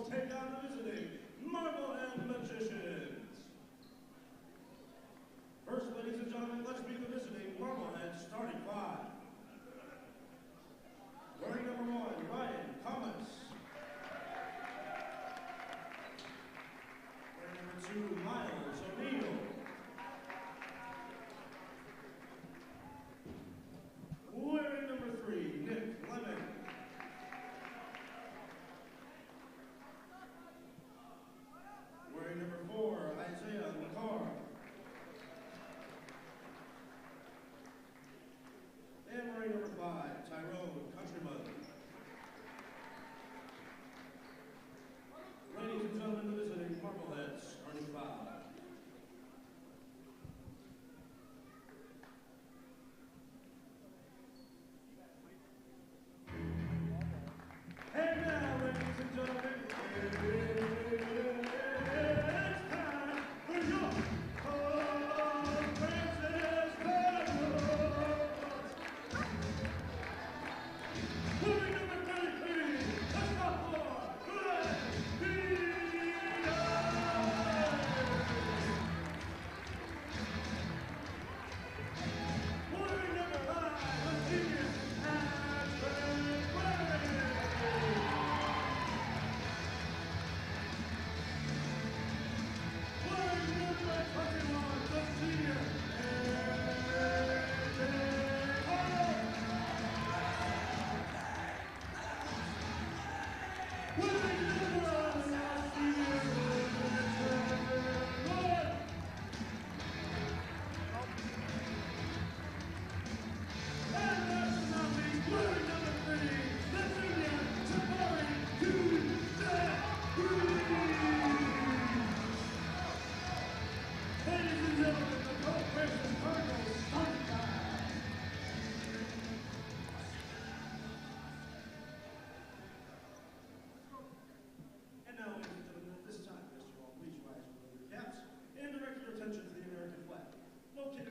Cardinals take on the visiting Marblehead Magicians. First, ladies and gentlemen, let's meet the visiting Marblehead starting five. Wearing number 1, Ryan Thomas. Wearing number 2, Miles O'Neill. Wearing number 3, Nick Lemon. Wearing number 4, Isaiah McCarr. And wearing number 5, Tyrone Countryman. Ladies and gentlemen, the visiting Marblehead starting five. And now, ladies and gentlemen, it's time for your Francis Cardinals. Moving number 33, let's go for Greg Pregame. Moving number 5, the senior,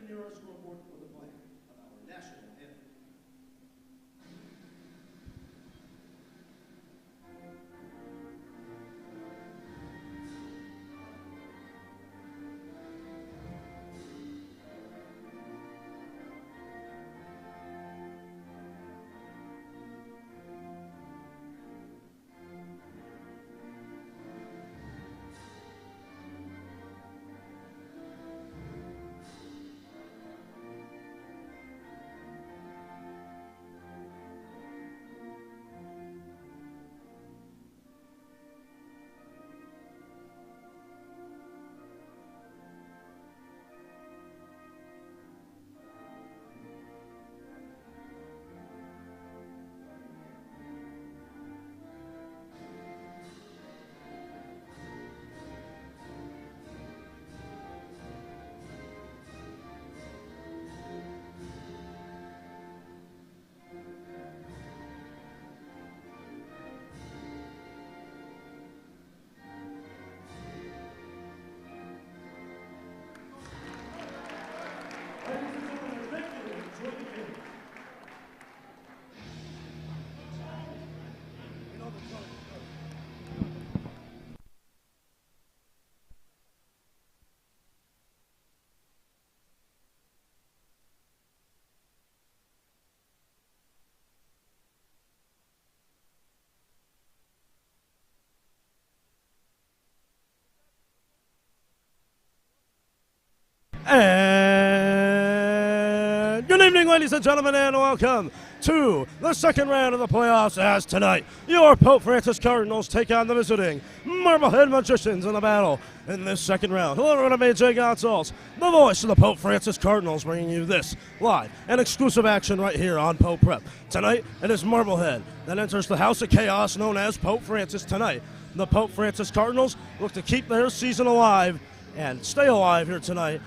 near our scoreboard for the playing of our national anthem. And good evening, ladies and gentlemen, and welcome to the second round of the playoffs, as tonight your Pope Francis Cardinals take on the visiting Marblehead Magicians in the battle in this second round. Hello, everyone. I'm AJ Gonzalez, the voice of the Pope Francis Cardinals, bringing you this live and exclusive action right here on Pope Prep. Tonight, it is Marblehead that enters the House of Chaos known as Pope Francis. Tonight, the Pope Francis Cardinals look to keep their season alive and stay alive here tonight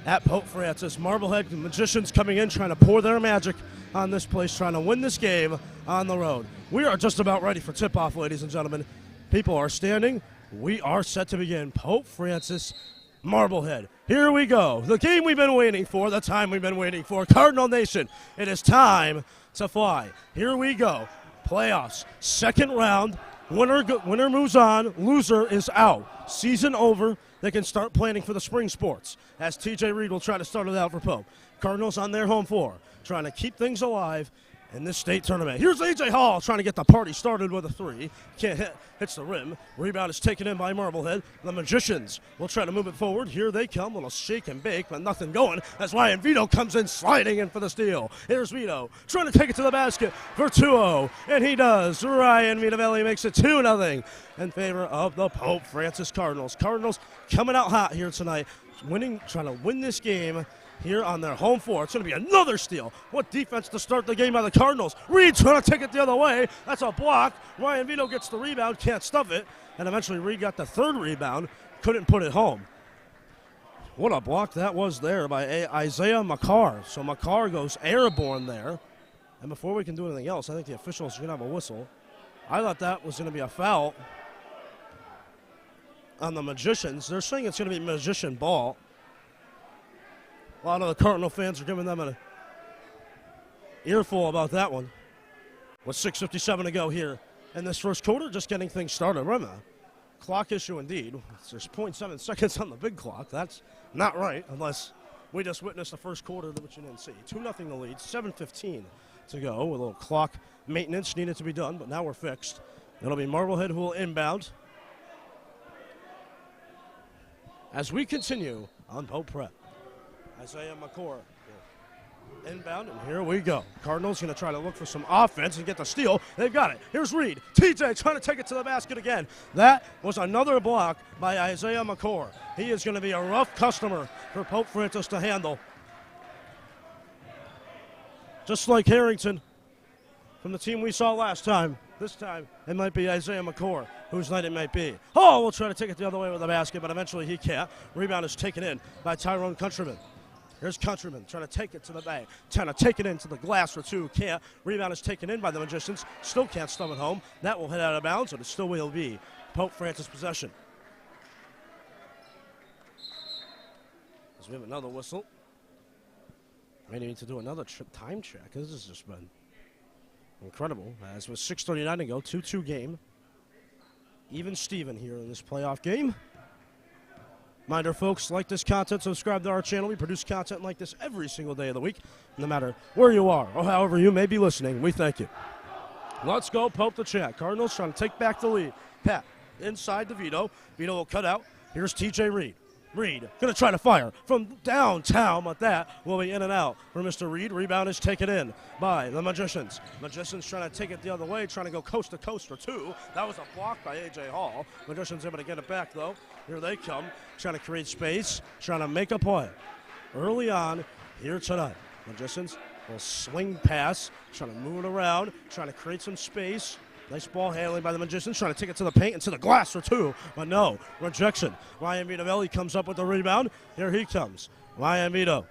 at Pope Francis. Marblehead Magicians coming in, trying to pour their magic on this place, trying to win this game on the road. We are just about ready for tip-off, ladies and gentlemen. People are standing. We are set to begin. Pope Francis, Marblehead. Here we go. The game we've been waiting for, the time we've been waiting for. Cardinal Nation, it is time to fly. Here we go. Playoffs, second round Winner moves on, loser is out. Season over, they can start planning for the spring sports, as TJ Reed will try to start it out for Pope. Cardinals on their home floor, trying to keep things alive in this state tournament. Here's A.J. Hall trying to get the party started with a three. Can't hit. Hits the rim. Rebound is taken in by Marblehead. The Magicians will try to move it forward. Here they come. A little shake and bake, but nothing going as Ryan Vito comes in sliding in for the steal. Here's Vito trying to take it to the basket for 2-0, and he does. Ryan Vitavelli makes it 2-0 in favor of the Pope Francis Cardinals. Cardinals coming out hot here tonight, trying to win this game here on their home floor. It's going to be another steal. What defense to start the game by the Cardinals. Reed trying to take it the other way. That's a block. Ryan Vito gets the rebound, can't stuff it, and eventually Reed got the third rebound, couldn't put it home. What a block that was there by Isaiah McCarr. So McCarr goes airborne there. And before we can do anything else, I think the officials are going to have a whistle. I thought that was going to be a foul on the Magicians. They're saying it's going to be Magician ball. A lot of the Cardinal fans are giving them an earful about that one. With 6:57 to go here in this first quarter, just getting things started. Remember, clock issue indeed. There's 0.7 seconds on the big clock. That's not right unless we just witnessed the first quarter, which you didn't see. 2-0 the lead, 7:15 to go. A little clock maintenance needed to be done, but now we're fixed. It'll be Marblehead who will inbound as we continue on Pope Prep. Isaiah McCarr inbound, and here we go. Cardinals going to try to look for some offense and get the steal. They've got it. Here's Reed. TJ trying to take it to the basket again. That was another block by Isaiah McCarr. He is going to be a rough customer for Pope Francis to handle. Just like Harrington from the team we saw last time. This time, it might be Isaiah McCarr, whose night it might be. Oh, we'll try to take it the other way with the basket, but eventually he can't. Rebound is taken in by Tyrone Countryman. Here's Countryman trying to take it to the bag, trying to take it into the glass for two. Can't. Rebound is taken in by the Magicians. Still can't stum it home. That will hit out of bounds, but it still will be Pope Francis possession. As we have another whistle. May need to do another time check. This has just been incredible. As with 6:39 to go, 2-2 game. Even Steven here in this playoff game. Reminder, folks, like this content, subscribe to our channel. We produce content like this every single day of the week, no matter where you are or however you may be listening. We thank you. Let's go, Pope the chat. Cardinals trying to take back the lead. Pat inside to Vito. Vito will cut out. Here's TJ Reed. Reed going to try to fire from downtown, but that will be in and out for Mr. Reed. Rebound is taken in by the Magicians. Magicians trying to take it the other way, trying to go coast to coast for two. That was a block by A.J. Hall. Magicians able to get it back, though. Here they come, trying to create space, trying to make a play. Early on here tonight, Magicians will swing pass, trying to move it around, trying to create some space. Nice ball handling by the Magicians, trying to take it to the paint and to the glass for two, but no, rejection. Ryan Vitavelli comes up with the rebound. Here he comes. Ryan Vito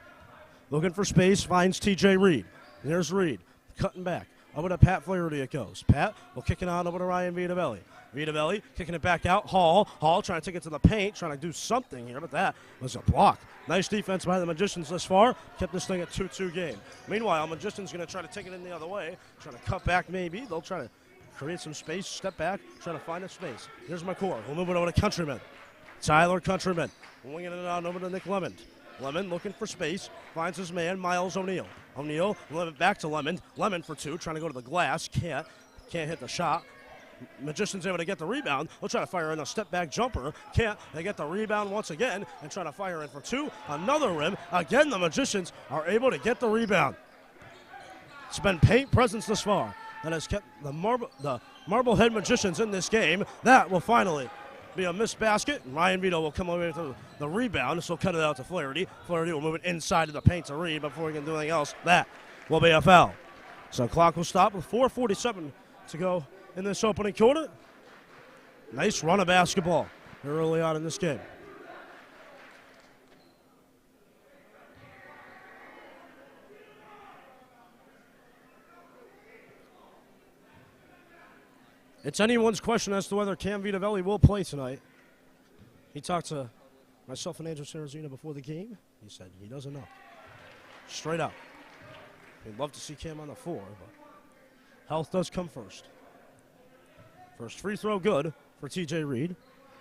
looking for space, finds TJ Reed. There's Reed, cutting back. Over to Pat Flaherty it goes. Pat will kick it on over to Ryan Vitavelli. Vitavelli kicking it back out. Hall trying to take it to the paint, trying to do something here, but that was a block. Nice defense by the Magicians thus far. Kept this thing at 2-2 game. Meanwhile, Magicians going to try to take it in the other way, trying to cut back maybe. They'll try to create some space, step back, trying to find a space. Here's McCord. We'll move it over to Countryman. Tyler Countryman winging it on over to Nick Lemon. Lemon looking for space, finds his man, Miles O'Neal. O'Neal, back to Lemon. Lemon for two, trying to go to the glass. Can't hit the shot. Magician's able to get the rebound. They'll try to fire in a step-back jumper. Can't. They get the rebound once again and try to fire in for two. Another rim. Again, the Magicians are able to get the rebound. It's been paint presence this far that has kept the Marblehead Magicians in this game. That will finally be a missed basket. Ryan Vito will come away with the rebound, so cut it out to Flaherty. Flaherty will move it inside of the paint to Reed before he can do anything else. That will be a foul. So clock will stop with 4:47 to go in this opening quarter. Nice run of basketball early on in this game. It's anyone's question as to whether Cam Vitavelli will play tonight. He talked to myself and Andrew Sarazina before the game. He said he doesn't know. Straight out. We'd love to see Cam on the floor, but health does come first First free throw good for TJ Reed.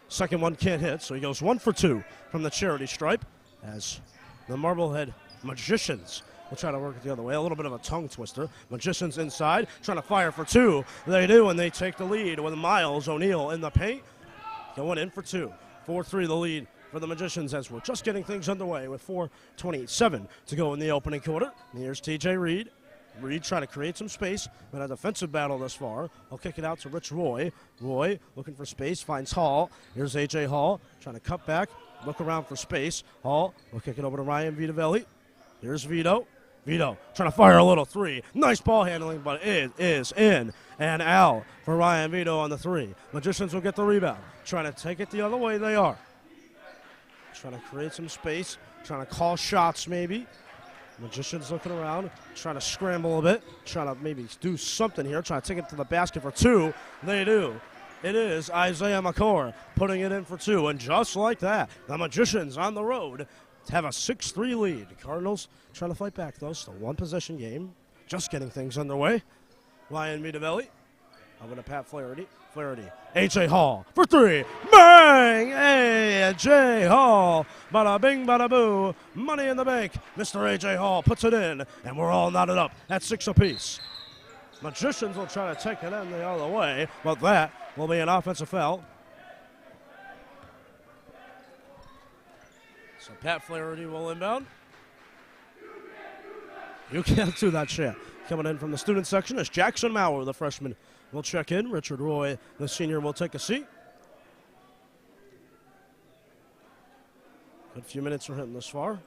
Second one can't hit, so he goes 1 for 2 from the charity stripe as the Marblehead Magicians will try to work it the other way. A little bit of a tongue twister. Magicians inside, trying to fire for 2. They do, and they take the lead with Miles O'Neal in the paint. Going in for 2. 4-3 the lead for the Magicians as we're just getting things underway with 4:27 to go in the opening quarter. And here's TJ Reed. Reed trying to create some space, but a defensive battle thus far. I'll kick it out to Rich Roy. Roy looking for space, finds Hall. Here's A.J. Hall trying to cut back, look around for space. Hall will kick it over to Ryan Vitavelli. Here's Vito. Vito trying to fire a little 3. Nice ball handling, but it is in and out for Ryan Vito on the 3. Magicians will get the rebound. Trying to take it the other way, they are. Trying to create some space, trying to call shots maybe. Magicians looking around, trying to scramble a bit, trying to maybe do something here, trying to take it to the basket for 2. They do. It is Isaiah McCord putting it in for 2, and just like that, the Magicians on the road have a 6-3 lead. The Cardinals trying to fight back, though. It's a one-possession game, just getting things underway. Ryan Vitavelli over to Pat Flaherty. Flaherty, A.J. Hall for 3. Bang! A.J. Hall. Bada bing, bada boo. Money in the bank. Mr. A.J. Hall puts it in, and we're all knotted up at 6 apiece. Magicians will try to take it in the other way, but that will be an offensive foul. So Pat Flaherty will inbound. You can't do that shit. Coming in from the student section is Jackson Maurer, the freshman, will check in. Richard Roy, the senior, will take a seat. Good few minutes for him thus far.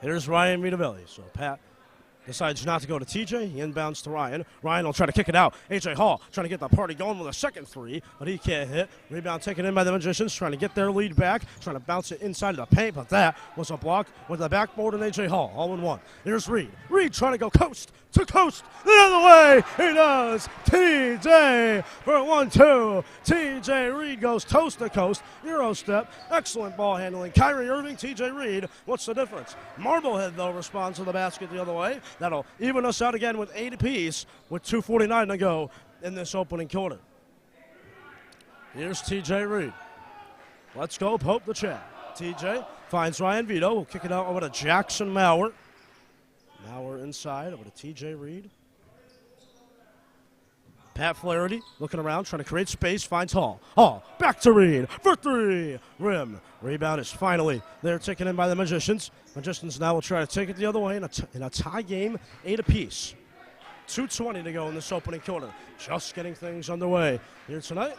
Here's Ryan Vitavelli. So Pat decides not to go to TJ. He inbounds to Ryan. Ryan will try to kick it out. A.J. Hall trying to get the party going with a second 3, but he can't hit. Rebound taken in by the Magicians, trying to get their lead back, trying to bounce it inside of the paint, but that was a block with the backboard and A.J. Hall, all in one. Here's Reed. Reed trying to go coast to coast. The other way, he does. TJ for 1-2. TJ Reed goes coast to coast. Euro step. Excellent ball handling. Kyrie Irving, TJ Reed. What's the difference? Marblehead, though, responds to the basket the other way. That'll even us out again with 8 apiece with 2:49 to go in this opening quarter. Here's TJ Reed. Let's go, Pope the chat. TJ finds Ryan Vito. We'll kick it out over to Jackson Maurer. Maurer inside over to TJ Reed. Pat Flaherty looking around, trying to create space, finds Hall. Hall back to Reed for 3. Rim. Rebound is finally there, taken in by the Magicians. Magicians now will try to take it the other way in a tie game, 8 apiece. 2:20 to go in this opening quarter. Just getting things underway here tonight.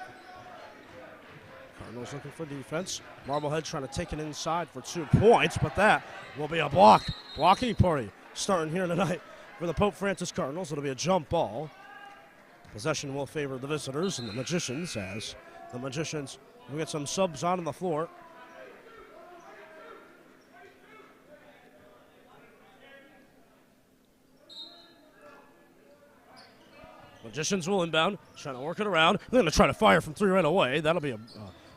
Cardinals looking for defense. Marblehead trying to take it inside for 2 points, but that will be a block. Blocking party starting here tonight for the Pope Francis Cardinals. It'll be a jump ball. Possession will favor the visitors and the Magicians as the Magicians will get some subs on the floor. Magicians will inbound, trying to work it around. They're going to try to fire from 3 right away. That'll be a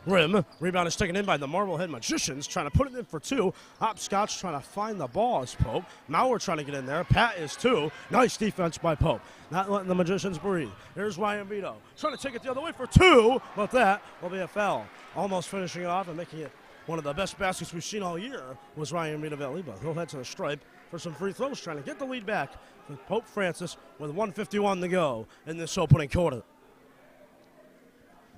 rim. Rebound is taken in by the Marblehead Magicians, trying to put it in for 2. Hopscotch trying to find the ball is Pope. Maurer trying to get in there. Pat is 2. Nice defense by Pope. Not letting the Magicians breathe. Here's Ryan Vito trying to take it the other way for 2, but that will be a foul. Almost finishing it off and making it one of the best baskets we've seen all year was Ryan Vitavelli, but he'll head to the stripe for some free throws, trying to get the lead back with Pope Francis with 1:51 to go in this opening quarter.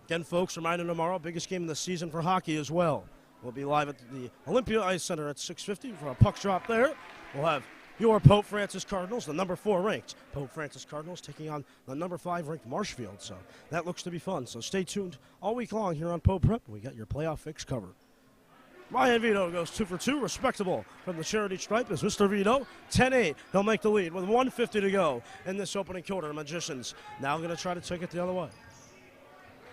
Again, folks, reminder tomorrow, biggest game of the season for hockey as well. We'll be live at the Olympia Ice Center at 6:50 for a puck drop there. We'll have your Pope Francis Cardinals, the number 4 ranked Pope Francis Cardinals, taking on the number 5 ranked Marshfield. So that looks to be fun. So stay tuned all week long here on Pope Prep. We got your playoff fix covered. Ryan Vito goes 2 for 2, respectable from the charity stripe as Mr. Vito, 10-8. He'll make the lead with 1:50 to go in this opening quarter. Magicians now going to try to take it the other way.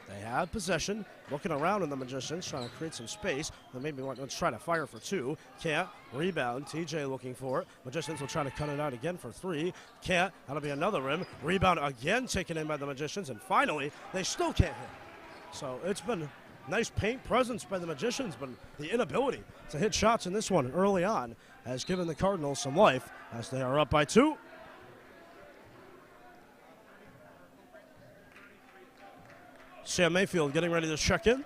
They have possession, looking around in the Magicians, trying to create some space. They maybe want to try to fire for 2. Can't. Rebound. TJ looking for it. Magicians will try to cut it out again for 3. Can't. That'll be another rim. Rebound again taken in by the Magicians. And finally, they still can't hit. So it's been nice paint presence by the Magicians, but the inability to hit shots in this one early on has given the Cardinals some life as they are up by 2. Sam Mayfield getting ready to check in.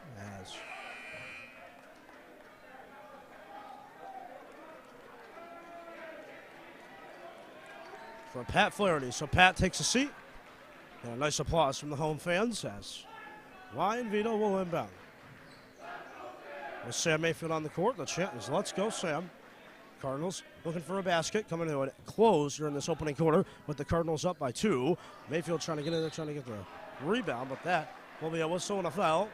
For Pat Flaherty. So Pat takes a seat. And a nice applause from the home fans as Ryan Vito will inbound. With Sam Mayfield on the court, the chant is "Let's go, Sam." Cardinals looking for a basket, coming to it close during this opening quarter with the Cardinals up by 2. Mayfield trying to get in there, trying to get the rebound, but that will be a whistle and a foul.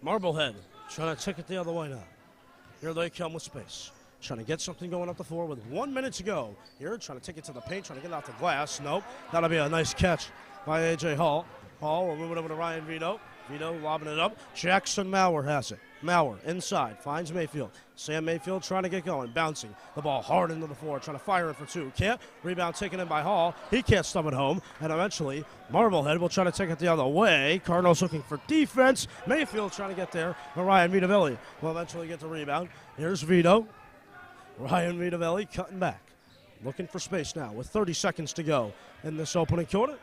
Marblehead trying to take it the other way now. Here they come with space. Trying to get something going up the floor with 1 minute to go. Here, trying to take it to the paint, trying to get it off the glass. Nope. That'll be a nice catch by A.J. Hall. Hall will move it over to Ryan Vito. Vito lobbing it up. Jackson Maurer has it. Maurer inside, finds Mayfield. Sam Mayfield trying to get going, bouncing the ball hard into the floor, trying to fire it for 2. Can't. Rebound taken in by Hall. He can't stop it home. And eventually, Marblehead will try to take it the other way. Cardinals looking for defense. Mayfield trying to get there. But Ryan Vitavelli will eventually get the rebound. Here's Vito. Ryan Vitavelli cutting back. Looking for space now with 30 seconds to go in this opening quarter.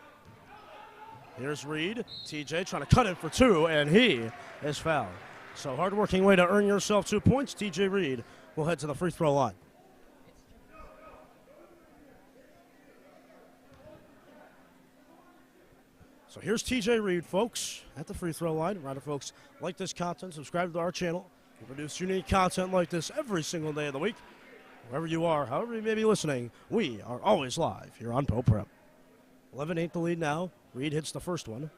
Here's Reed. TJ trying to cut in for 2, and he is fouled. So hard-working way to earn yourself 2 points. TJ Reed will head to the free throw line. So here's TJ Reed, folks, at the free throw line. Reminder, folks, like this content, subscribe to our channel. We produce unique content like this every single day of the week. Wherever you are, however you may be listening, we are always live here on Pope Prep. 11-8 the lead now. Reed hits the first one.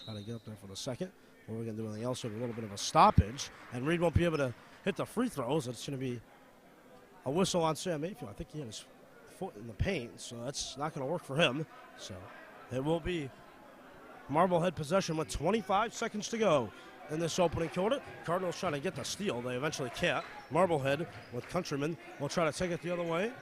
Trying to get up there for the second. Or we're going to do anything else with a little bit of a stoppage. And Reed won't be able to hit the free throws. It's going to be a whistle on Sam Mayfield. I think he had his foot in the paint, so that's not going to work for him. So it will be Marblehead possession with 25 seconds to go in this opening quarter. Cardinals trying to get the steal. They eventually can't. Marblehead with Countryman will try to take it the other way.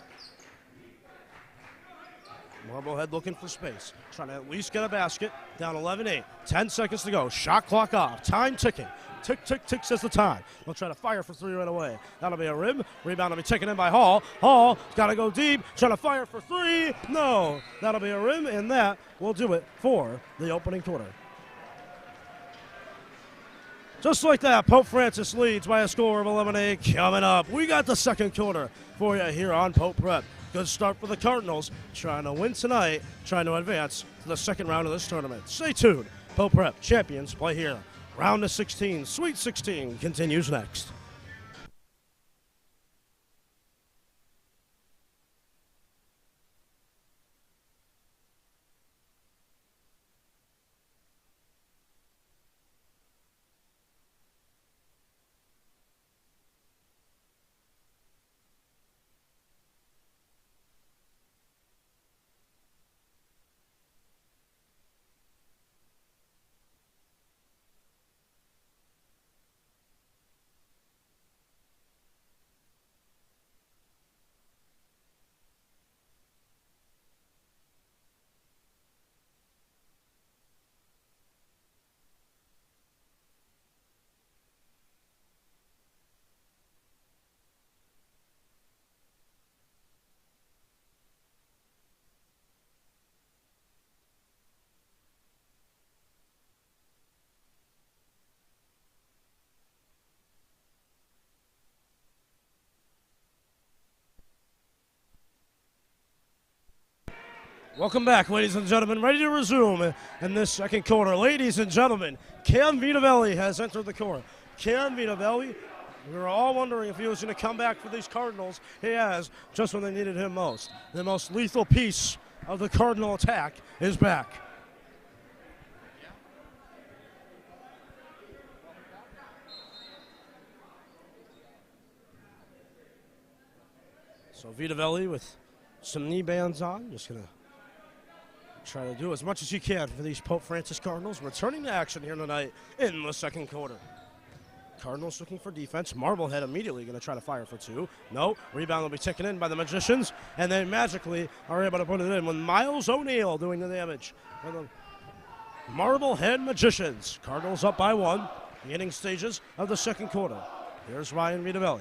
Marblehead looking for space. Trying to at least get a basket. Down 11-8. 10 seconds to go. Shot clock off. Time ticking. Tick, tick, tick says the time. They'll try to fire for 3 right away. That'll be a rim. Rebound will be taken in by Hall. Hall got to go deep. Trying to fire for 3. No. That'll be a rim, and that will do it for the opening quarter. Just like that, Pope Francis leads by a score of 11-8. Coming up, we got the second quarter for you here on Pope Prep. Good start for the Cardinals, trying to win tonight, trying to advance to the second round of this tournament. Stay tuned. Pope Prep champions play here. Round of 16, Sweet 16 continues next. Welcome back, ladies and gentlemen. Ready to resume in this second quarter. Ladies and gentlemen, Cam Vitavelli has entered the court. Cam Vitavelli, we were all wondering if he was going to come back for these Cardinals. He has, just when they needed him most. The most lethal piece of the Cardinal attack is back. So Vitavelli with some knee bands on, just going to try to do as much as he can for these Pope Francis Cardinals. Returning to action here tonight in the second quarter. Cardinals looking for defense. Marblehead immediately going to try to fire for 2. No. Rebound will be taken in by the Magicians. And they magically are able to put it in with Miles O'Neal doing the damage for the Marblehead Magicians. Cardinals up by 1. Beginning stages of the second quarter. Here's Ryan Vitavelli.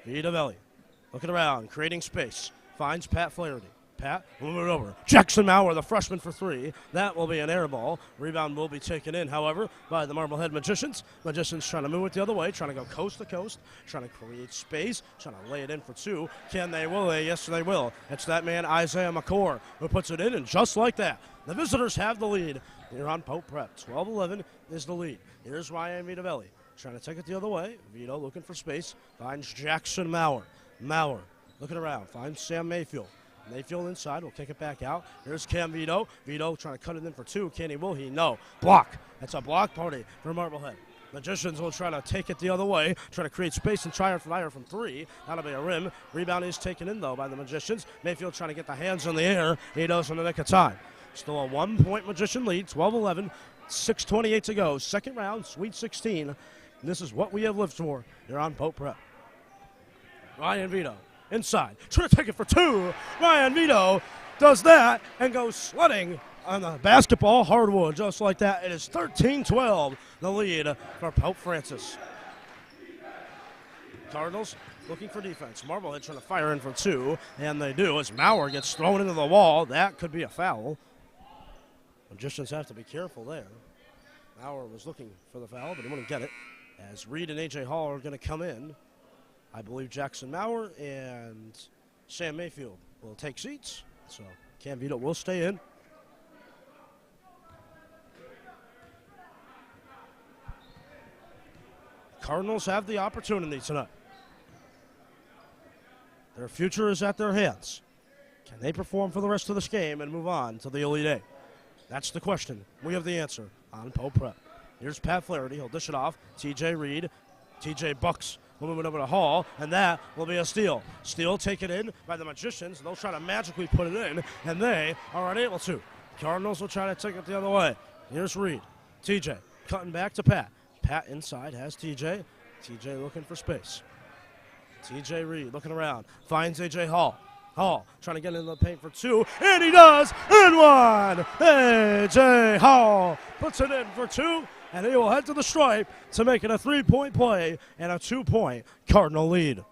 Vitavelli looking around, creating space. Finds Pat Flaherty. Pat, moving it over. Jackson Maurer, the freshman, for three. That will be an air ball. Rebound will be taken in, however, by the Marblehead Magicians. Magicians trying to move it the other way, trying to go coast to coast, trying to create space, trying to lay it in for two. Can they? Will they? Yes, they will. It's that man, Isaiah McCord, who puts it in, and just like that, the visitors have the lead here on Pope Prep. 12-11 is the lead. Here's Ryan Vitavelli trying to take it the other way. Vito looking for space. Finds Jackson Maurer. Maurer looking around. Finds Sam Mayfield. Mayfield inside will kick it back out. Here's Cam Vito. Vito trying to cut it in for two. Can he? Will he? No. Block. That's a block party for Marblehead. Magicians will try to take it the other way, try to create space and try to fire from three. That'll be a rim. Rebound is taken in, though, by the Magicians. Mayfield trying to get the hands in the air. He does in the nick of time. Still a 1-point Magician lead, 12-11, 6:28 to go. Second round, Sweet 16. And this is what we have lived for here on Pope Prep. Ryan Vito inside, trying to take it for two. Ryan Vito does that and goes sledding on the basketball hardwood. Just like that, it is 13-12, the lead for Pope Francis. Cardinals looking for defense. Marblehead trying to fire in for two, and they do as Maurer gets thrown into the wall. That could be a foul. Magicians have to be careful there. Maurer was looking for the foul, but he wouldn't get it. As Reed and A.J. Hall are going to come in, I believe Jackson Maurer and Sam Mayfield will take seats. So Cam Vito will stay in. Cardinals have the opportunity tonight. Their future is at their hands. Can they perform for the rest of this game and move on to the Elite Eight? That's the question. We have the answer on Pope Prep. Here's Pat Flaherty. He'll dish it off. TJ Reed. TJ Bucks will move it over to Hall, and that will be a steal. Steal taken in by the Magicians. They'll try to magically put it in, and they are unable to. Cardinals will try to take it the other way. Here's Reed. TJ cutting back to Pat. Pat inside has TJ. TJ looking for space. TJ Reed looking around. Finds A.J. Hall. Hall trying to get into the paint for two, and he does, and one. A.J. Hall puts it in for two, and he will head to the stripe to make it a 3-point play and a 2-point Cardinal lead.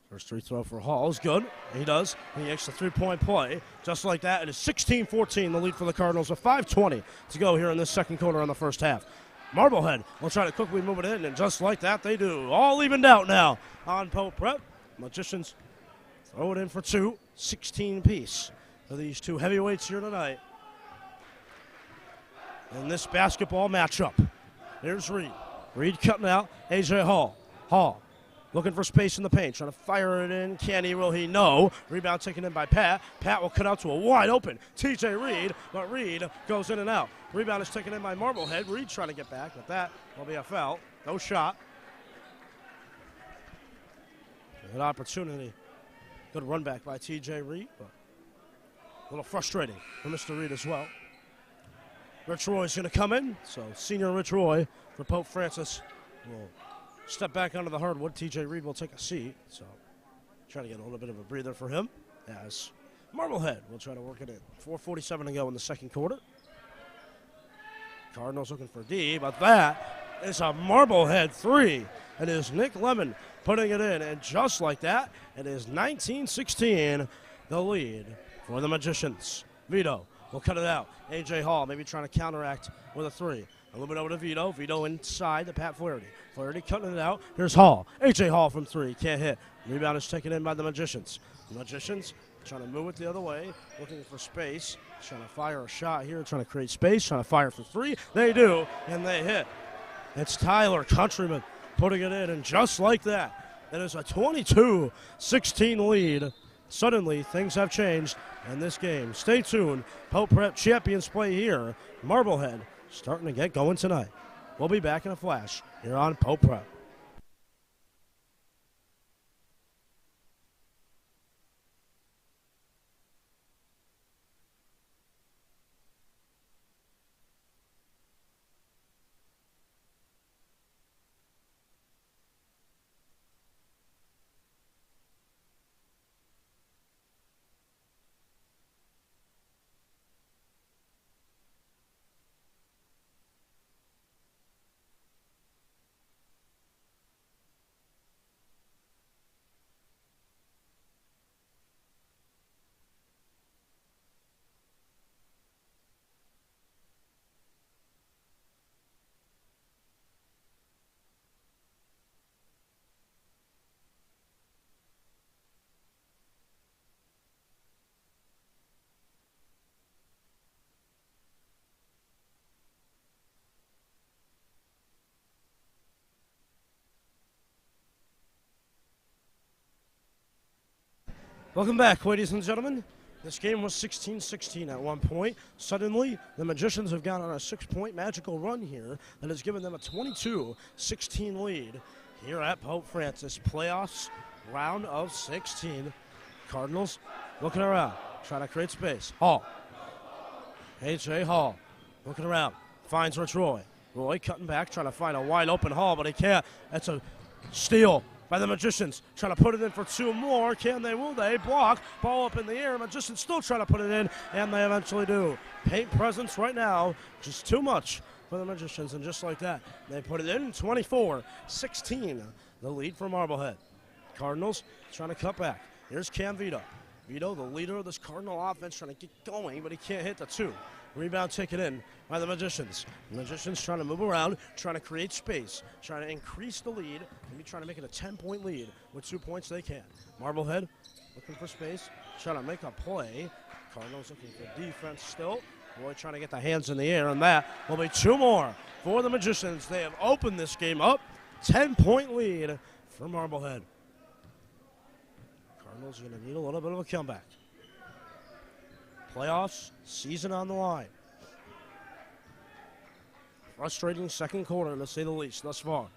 First free throw for Hall is good. He does. He makes the 3-point play. Just like that, it is 16-14, the lead for the Cardinals with 5:20 to go here in this second quarter on the first half. Marblehead will try to quickly move it in, and just like that, they do. All evened out now on Pope Prep. Magicians throw it in for two. 16 piece for these two heavyweights here tonight in this basketball matchup. Here's Reed. Reed cutting out. A.J. Hall. Hall looking for space in the paint, trying to fire it in. Can he? Will he? No. Rebound taken in by Pat. Pat will cut out to a wide open TJ Reed, but Reed goes in and out. Rebound is taken in by Marblehead. Reed trying to get back, but that will be a foul. No shot. Good opportunity. Good run back by TJ Reed, but a little frustrating for Mr. Reed as well. Rich Roy's going to come in, so senior Rich Roy for Pope Francis will step back onto the hardwood. TJ Reed will take a seat, so try to get a little bit of a breather for him as Marblehead will try to work it in. 4:47 to go in the second quarter. Cardinals looking for D, but that is a Marblehead three. It is Nick Lemon putting it in, and just like that, it is 19-16, the lead for the Magicians. Vito will cut it out. A.J. Hall maybe trying to counteract with a three. A little bit over to Vito. Vito inside to Pat Flaherty. Flaherty cutting it out. Here's Hall. A.J. Hall from three. Can't hit. Rebound is taken in by the Magicians. The Magicians trying to move it the other way. Looking for space. Trying to fire a shot here. Trying to create space. Trying to fire for three. They do. And they hit. It's Tyler Countryman putting it in. And just like that, it is a 22-16 lead. Suddenly, things have changed in this game. Stay tuned. Pope Prep champions play here. Marblehead starting to get going tonight. We'll be back in a flash here on Pope Prep. Welcome back, ladies and gentlemen. This game was 16-16 at one point. Suddenly, the Magicians have gone on a 6-point magical run here that has given them a 22-16 lead here at Pope Francis. Playoffs, round of 16. Cardinals looking around, trying to create space. Hall. A.J. Hall looking around, finds Rich Roy. Roy cutting back, trying to find a wide open Hall, but he can't. That's a steal by the Magicians, trying to put it in for two more. Can they, will they? Block, ball up in the air. Magicians still trying to put it in, and they eventually do. Paint presence right now, just too much for the Magicians, and just like that, they put it in. 24-16, the lead for Marblehead. Cardinals trying to cut back. Here's Cam Vito. Vito, the leader of this Cardinal offense, trying to get going, but he can't hit the two. Rebound taken in by the Magicians. The Magicians trying to move around, trying to create space, trying to increase the lead, maybe trying to make it a 10-point lead. With 2 points they can. Marblehead looking for space, trying to make a play. Cardinals looking for defense still. Roy trying to get the hands in the air, and that will be two more for the Magicians. They have opened this game up. 10-point lead for Marblehead. Cardinals are going to need a little bit of a comeback. Playoffs, season on the line. Frustrating second quarter, to say the least, thus far.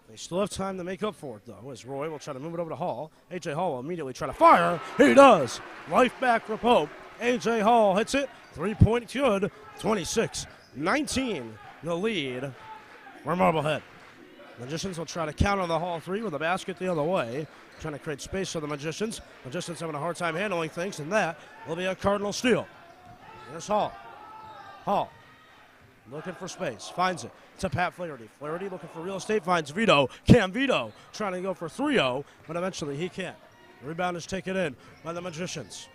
They still have time to make up for it, though, as Roy will try to move it over to Hall. A.J. Hall will immediately try to fire. He does. Life back for Pope. A.J. Hall hits it. 3-point good. 26-19, the lead for Marblehead. Magicians will try to counter the Hall three with a basket the other way. Trying to create space for the Magicians. Magicians having a hard time handling things, and that will be a Cardinal steal. Here's Hall. Hall looking for space. Finds it to Pat Flaherty. Flaherty looking for real estate. Finds Vito. Cam Vito trying to go for 3-0, but eventually he can't. The rebound is taken in by the Magicians.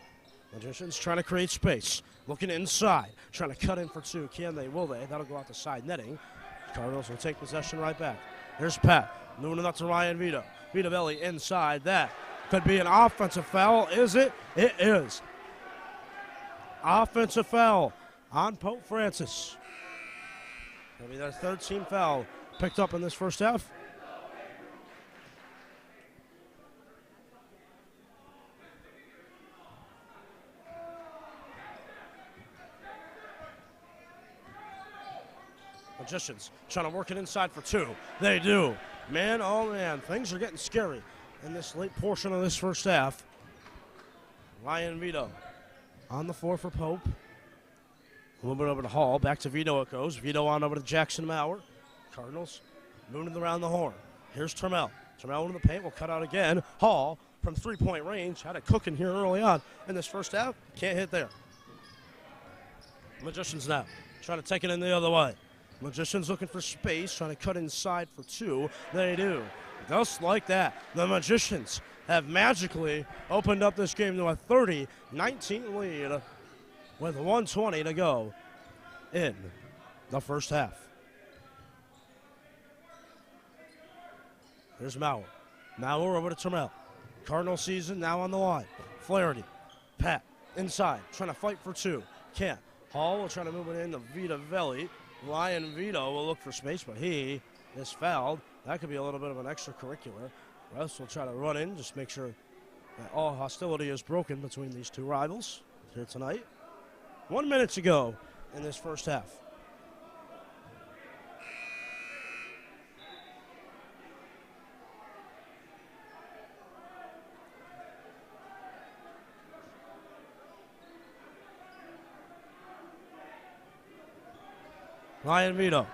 Magicians trying to create space. Looking inside. Trying to cut in for two. Can they? Will they? That'll go out the side netting. Cardinals will take possession right back. Here's Pat. Moving it up to Ryan Vito. Vito Belli inside. That could be an offensive foul. Is it? It is. Offensive foul on Pope Francis. That'll be their third team foul picked up in this first half. Magicians trying to work it inside for two. They do. Man, oh man, things are getting scary in this late portion of this first half. Ryan Vito on the floor for Pope. A little bit over to Hall. Back to Vito it goes. Vito on over to Jackson Maurer. Cardinals moving around the horn. Here's Trammell. Trammell into the paint. Will cut out again. Hall from three-point range. Had it cooking here early on in this first half. Can't hit there. Magicians now trying to take it in the other way. Magicians looking for space, trying to cut inside for two. They do. Just like that, the Magicians have magically opened up this game to a 30-19 lead with 1:20 to go in the first half. Here's Maurer. Maurer over to Trammell. Cardinal season now on the line. Flaherty. Pat inside, trying to fight for two. Can't. Hall will try to move it in to Vito Belli. Ryan Vito will look for space, but he is fouled. That could be a little bit of an extracurricular. Russ will try to run in, just make sure that all hostility is broken between these two rivals here tonight. 1 minute to go in this first half. Ryan Vito.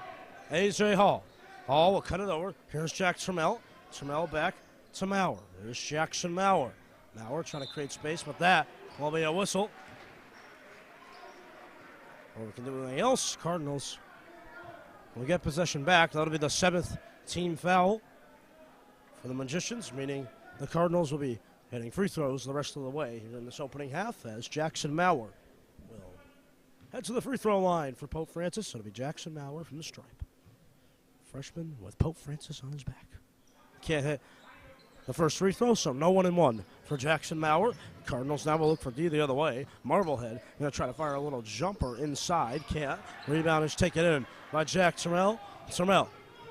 A.J. Hall. Hall will cut it over. Here's Jack Trammell. Trammell back to Maurer. There's Jackson Maurer. Maurer trying to create space, but that will be a whistle. Or we can do anything else. Cardinals will get possession back. That'll be the 7th team foul for the Magicians, meaning the Cardinals will be hitting free throws the rest of the way here in this opening half as Jackson Maurer will head to the free throw line for Pope Francis. It'll be Jackson Maurer from the stripe. Freshman with Pope Francis on his back. Can't hit the first free throw, so no 1-and-1 for Jackson Maurer. Cardinals now will look for D the other way. Marblehead going to try to fire a little jumper inside. Can't. Rebound is taken in by Jack Trammell. Trammell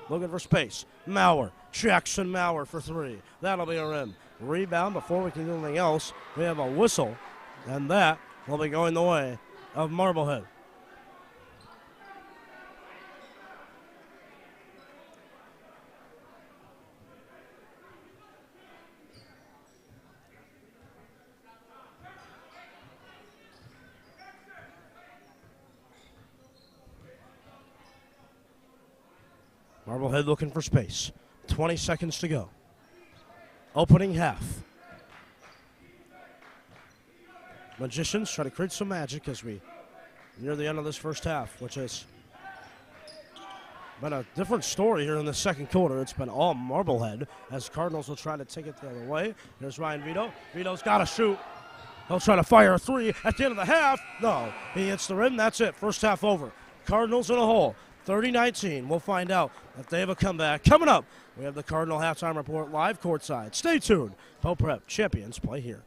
looking for space. Maurer. Jackson Maurer for three. That'll be a rim. rebound. Before we can do anything else, we have a whistle, and that will be going the way of Marblehead. Marblehead looking for space. 20 seconds to go. Opening half. Magicians try to create some magic as we near the end of this first half, which has been a different story here in the second quarter. It's been all Marblehead as Cardinals will try to take it the other way. There's Ryan Vito. Vito's got to shoot. He'll try to fire a three at the end of the half. No, he hits the rim. That's it. First half over. Cardinals in a hole. 30-19. We'll find out if they have a comeback. Coming up, we have the Cardinal Halftime Report live courtside. Stay tuned. Pope Prep champions play here.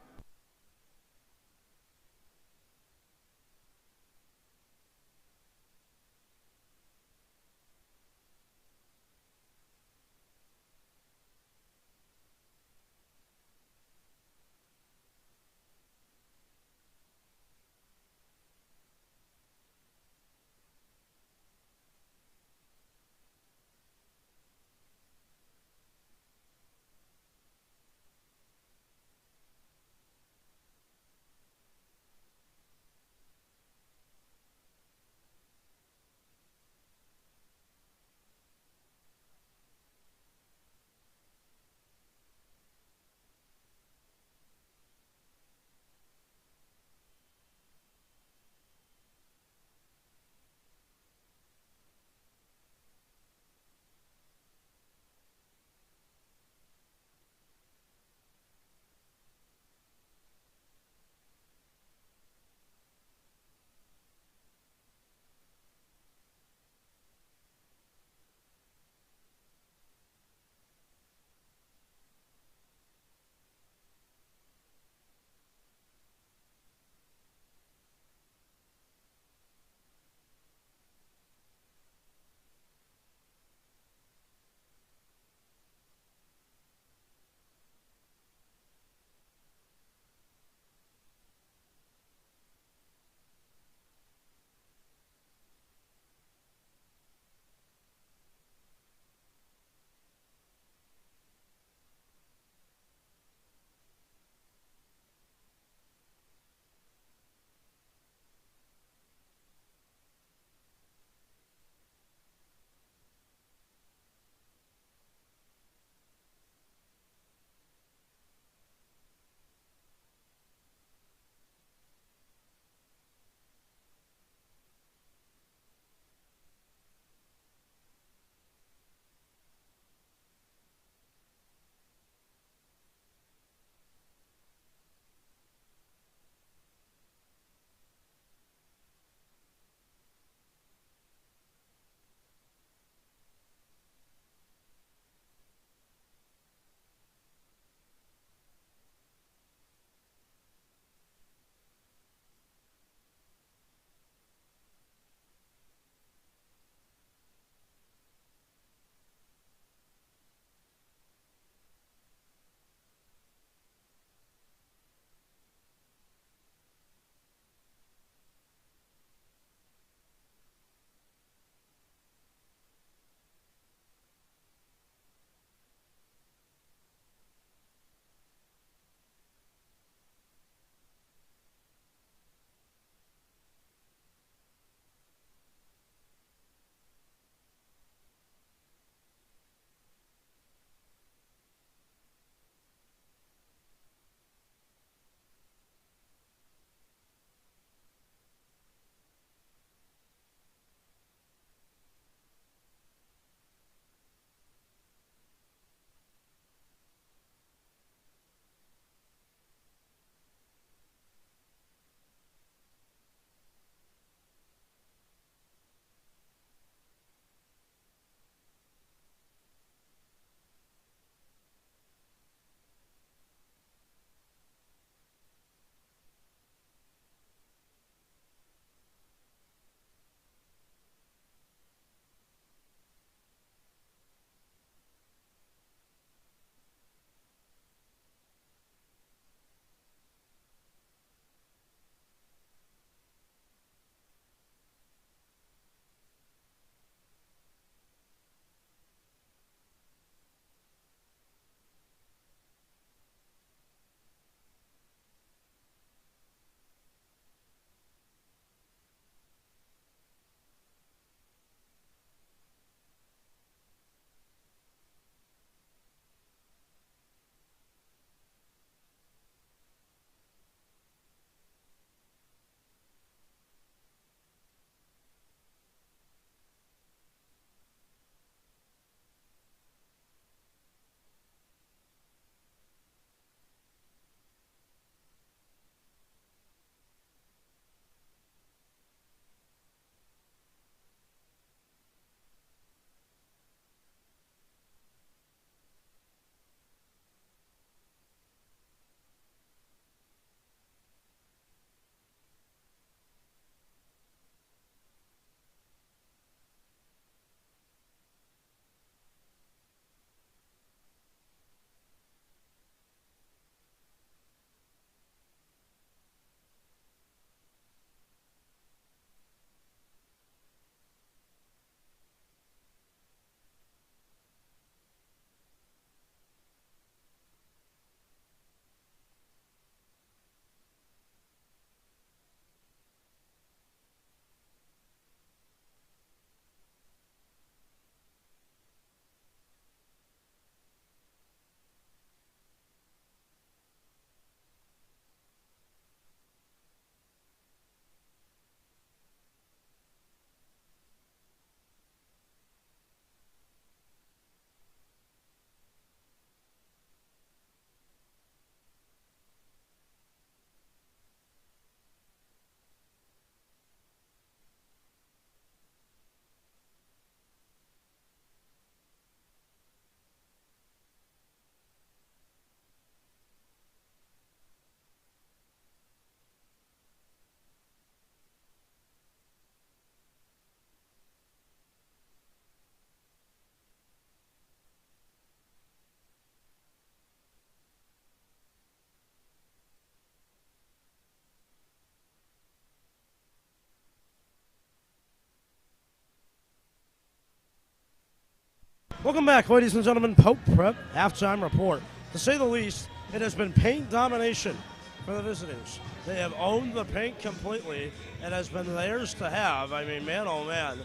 Welcome back, ladies and gentlemen. Pope Prep halftime report. To say the least, it has been paint domination for the visitors. They have owned the paint completely. It has been theirs to have. I mean, man, oh man,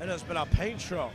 it has been a paint show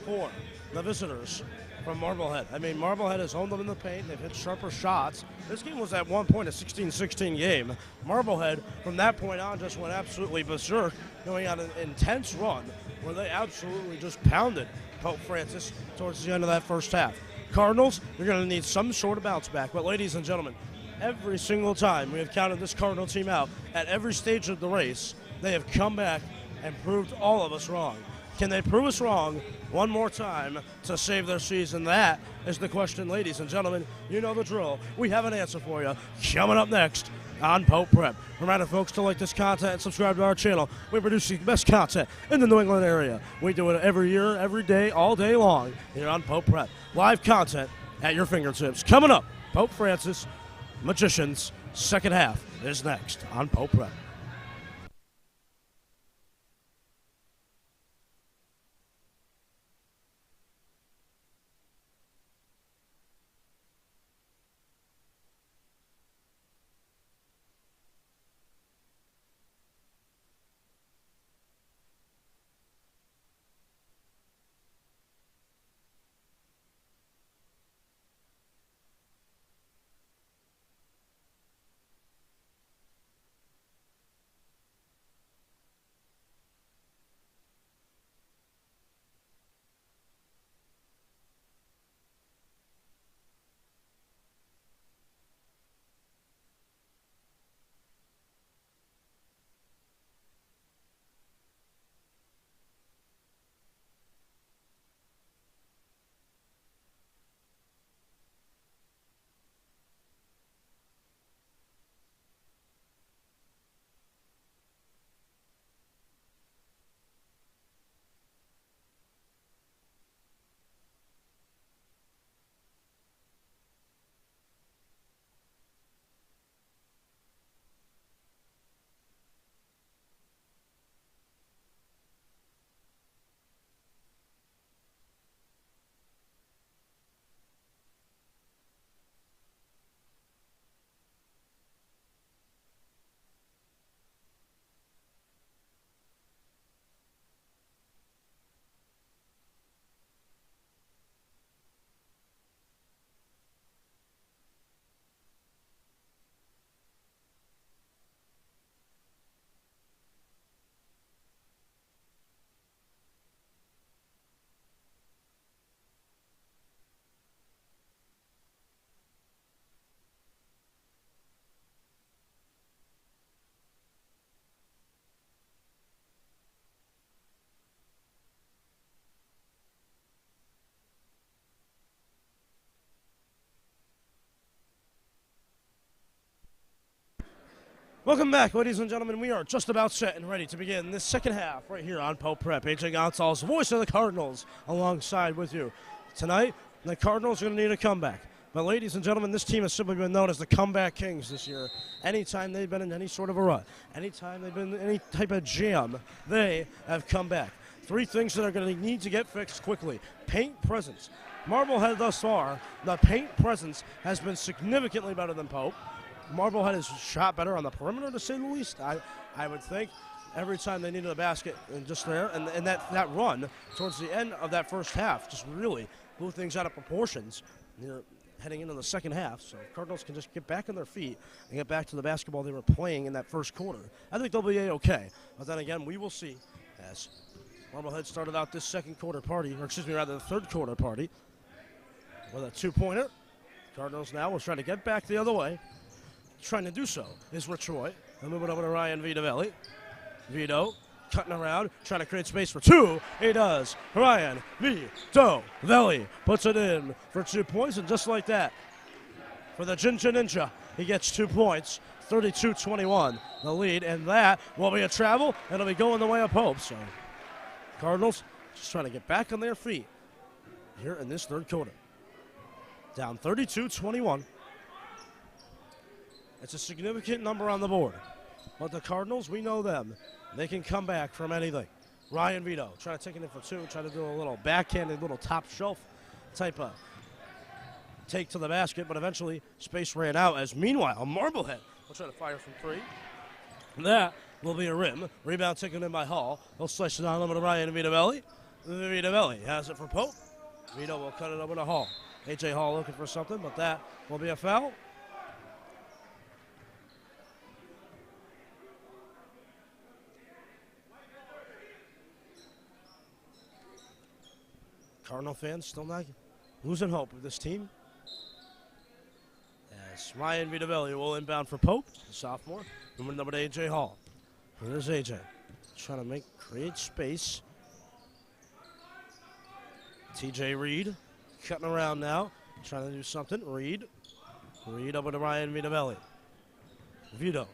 for the visitors from Marblehead. I mean, Marblehead has owned them in the paint. They've hit sharper shots. This game was at one point a 16-16 game. Marblehead, from that point on, just went absolutely berserk, going on an intense run where they absolutely just pounded Pope Francis towards the end of that first half. Cardinals, you're going to need some sort of bounce back. But ladies and gentlemen, every single time we have counted this Cardinal team out, at every stage of the race, they have come back and proved all of us wrong. Can they prove us wrong one more time to save their season? That is the question, ladies and gentlemen. You know the drill. We have an answer for you coming up next on Pope Prep. Reminder, folks, to like this content and subscribe to our channel. We produce the best content in the New England area. We do it every year, every day, all day long here on Pope Prep. Live content at your fingertips. Coming up, Pope Francis, Magicians, second half is next on Pope Prep. Welcome back, ladies and gentlemen. We are just about set and ready to begin this second half right here on Pope Prep. AJ Gonsalves, voice of the Cardinals, alongside with you. Tonight, the Cardinals are going to need a comeback. But ladies and gentlemen, this team has simply been known as the comeback kings this year. Anytime they've been in any sort of a rut, anytime they've been in any type of jam, they have come back. Three things that are going to need to get fixed quickly. Paint presence. Marblehead thus far, the paint presence has been significantly better than Pope. Marblehead has shot better on the perimeter, to say the least. I would think every time they needed a basket and just there, and that run towards the end of that first half just really blew things out of proportions. You're heading into the second half, so Cardinals can just get back on their feet and get back to the basketball they were playing in that first quarter. I think they'll be A-okay. But then again, we will see as Marblehead started out this second quarter party, or excuse me, rather the third quarter party, with a two-pointer. Cardinals now will try to get back the other way. Trying to do so is Troy. And move it over to Ryan Vitavelli. Vito cutting around, trying to create space for two. He does. Ryan Vitavelli puts it in for 2 points, and just like that, for the Ginger Ninja, he gets 2 points. 32-21, the lead, and that will be a travel. It'll be going the way of Pope. So Cardinals just trying to get back on their feet here in this third quarter. Down 32-21. It's a significant number on the board. But the Cardinals, we know them. They can come back from anything. Ryan Vito trying to take it in for two, trying to do a little backhanded, little top shelf type of take to the basket, but eventually space ran out as meanwhile Marblehead will try to fire from 3. That will be a rim. Rebound taken in by Hall. He'll slice it on over to Ryan Vitavelli. Vitavelli has it for Pope. Vito will cut it over to Hall. A.J. Hall looking for something, but that will be a foul. Cardinal fans still not losing hope with this team. As Ryan Vitavelli will inbound for Pope, the sophomore. Moving over to A.J. Hall. Here's A.J. trying to create space. T.J. Reed cutting around now, trying to do something. Reed over to Ryan Vitavelli. Vito.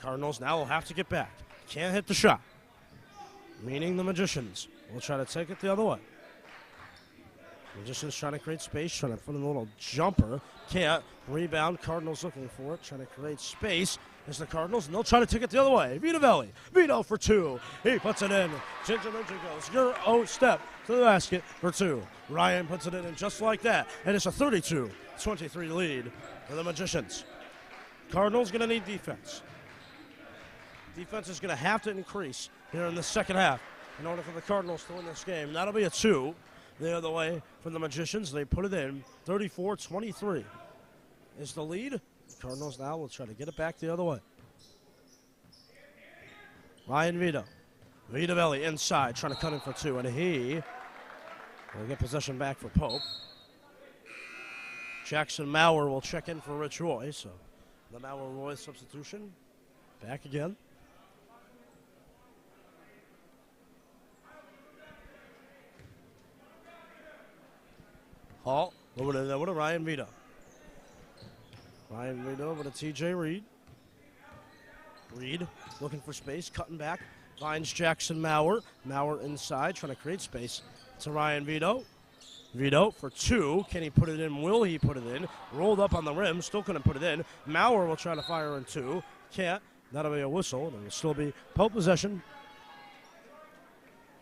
Cardinals now will have to get back. Can't hit the shot. Meaning the Magicians will try to take it the other way. Magicians trying to create space, trying to put in a little jumper. Can't. Rebound. Cardinals looking for it, trying to create space. It's the Cardinals, and they'll try to take it the other way. Vitavelli. Vito for 2. He puts it in. Ginger goes Euro step to the basket for 2. Ryan puts it in, and just like that, and it's a 32-23 lead for the Magicians. Cardinals going to need defense. Defense is going to have to increase here in the second half in order for the Cardinals to win this game. That'll be a 2 the other way for the Magicians. They put it in. 34-23 is the lead. Cardinals now will try to get it back the other way. Ryan Vito. Vitavelli inside, trying to cut in for 2, and he will get possession back for Pope. Jackson Maurer will check in for Rich Roy, so the Maurer-Roy substitution back again. Hall over to Ryan Vito. Ryan Vito over to T.J. Reed. Reed looking for space, cutting back. Finds Jackson Maurer. Maurer inside, trying to create space to Ryan Vito. Vito for 2. Can he put it in? Will he put it in? Rolled up on the rim, still couldn't put it in. Maurer will try to fire in 2. Can't. That'll be a whistle. It will still be Pope possession.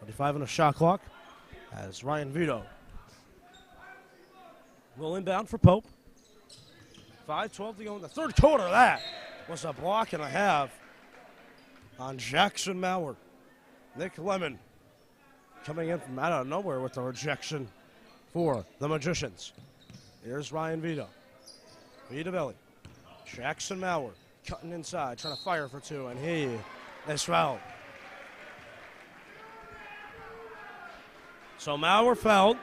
35 on the shot clock as Ryan Vito will inbound for Pope. 5:12 to go in the third quarter. That was a block and a half on Jackson Maurer. Nick Lemon coming in from out of nowhere with the rejection for the Magicians. Here's Ryan Vito. Vitavelli. Jackson Maurer cutting inside, trying to fire for 2, and he is fouled. So Maurer fouled.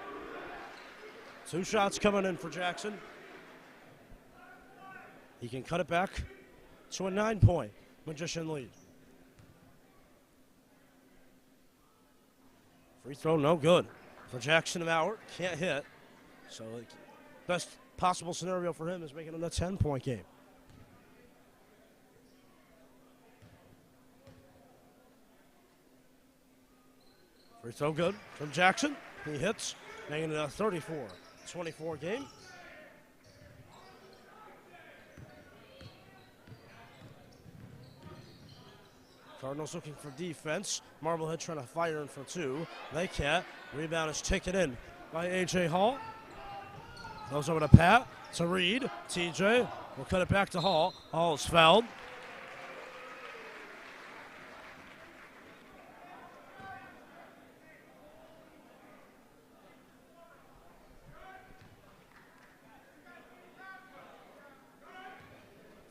2 shots coming in for Jackson. He can cut it back to a 9-point Magician lead. Free throw, no good for Jackson Maurer. Can't hit. So the best possible scenario for him is making it a 10-point game. Free throw good from Jackson. He hits, making it a 34-24 game. Cardinals looking for defense. Marblehead trying to fire in for 2. They can't. Rebound is taken in by A.J. Hall. Goes over to Pat, to Reed. TJ will cut it back to Hall. Hall is fouled.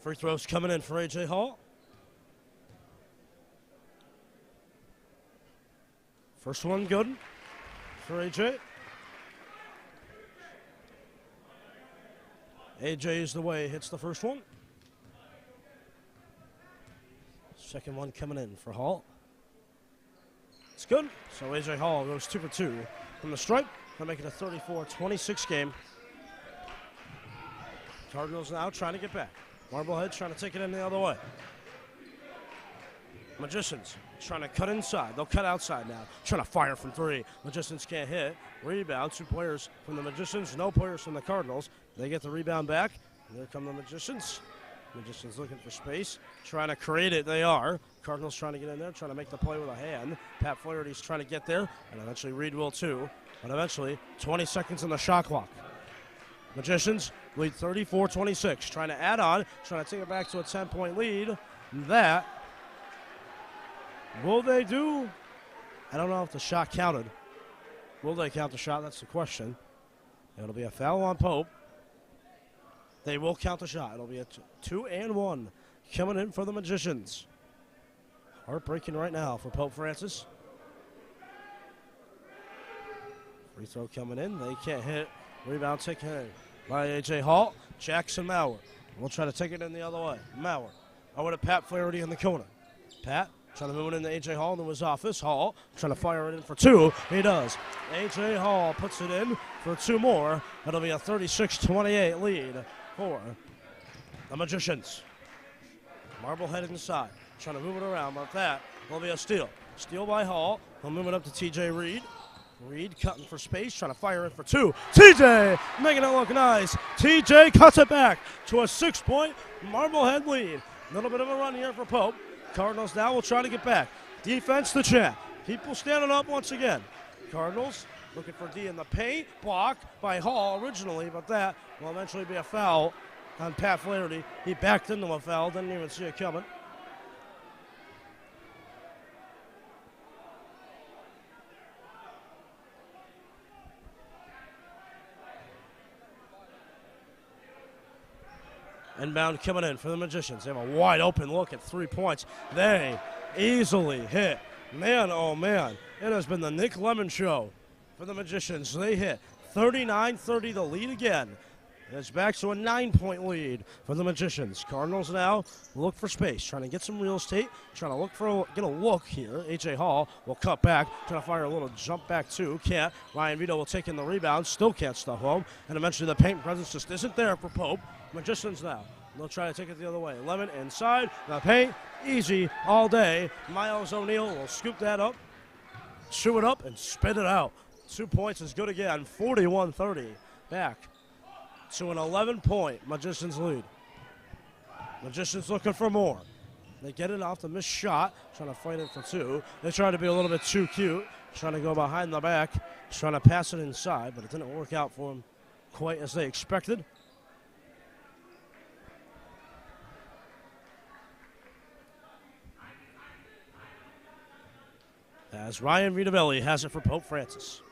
Free throws coming in for A.J. Hall. First one good for A.J. A.J. is the way, hits the first one. Second one coming in for Hall. It's good. So A.J. Hall goes 2 for 2 from the stripe. They'll make it a 34-26 game. Cardinals now trying to get back. Marblehead trying to take it in the other way. Magicians trying to cut inside. They'll cut outside now. Trying to fire from 3. Magicians can't hit. Rebound. 2 players from the Magicians. No players from the Cardinals. They get the rebound back. And here come the Magicians. Magicians looking for space, trying to create it. They are. Cardinals trying to get in there, trying to make the play with a hand. Pat Flaherty's trying to get there, and eventually Reed will too. But eventually, 20 seconds on the shot clock. Magicians lead 34-26, trying to add on, trying to take it back to a 10-point lead. That, will they do? I don't know if the shot counted. Will they count the shot? That's the question. It'll be a foul on Pope. They will count the shot. It'll be a 2-and-1 coming in for the Magicians. Heartbreaking right now for Pope Francis. Free throw coming in. They can't hit. Rebound taken in by A.J. Hall. Jackson Mauer will try to take it in the other way. Mauer over to Pat Flaherty in the corner. Pat trying to move it into A.J. Hall into his office. Hall trying to fire it in for two. He does. A.J. Hall puts it in for two more. It'll be a 36-28 lead for the Magicians. Marblehead inside, trying to move it around, but that will be a steal. Steal by Hall. He'll move it up to T.J. Reed. Reed cutting for space, trying to fire in for two. T.J. making it look nice. T.J. cuts it back to a 6-point Marblehead lead. A little bit of a run here for Pope. Cardinals now will try to get back. Defense the champ. People standing up once again. Cardinals looking for D in the paint. Block by Hall originally, but that will eventually be a foul on Pat Flaherty. He backed into a foul, didn't even see it coming. Inbound coming in for the Magicians. They have a wide open look at 3 points. They easily hit. Man, oh man, it has been the Nick Lemon show for the Magicians. They hit 39-30 the lead again. And it's back to a 9-point lead for the Magicians. Cardinals now look for space, trying to get some real estate, trying to get a look here. A.J. Hall will cut back, trying to fire a little jump back two. Can't. Ryan Vito will take in the rebound, still can't stuff home. And eventually the paint presence just isn't there for Pope. Magicians now. They'll try to take it the other way. Lemon inside, the paint, easy all day. Miles O'Neal will scoop that up, chew it up, and spit it out. 2 points is good again, 41-30. Back to an 11-point Magicians lead. Magicians looking for more. They get it off the missed shot, trying to fight it for two. They try to be a little bit too cute, trying to go behind the back, trying to pass it inside, but it didn't work out for them quite as they expected. As Ryan Vidavelli has it for Pope Francis.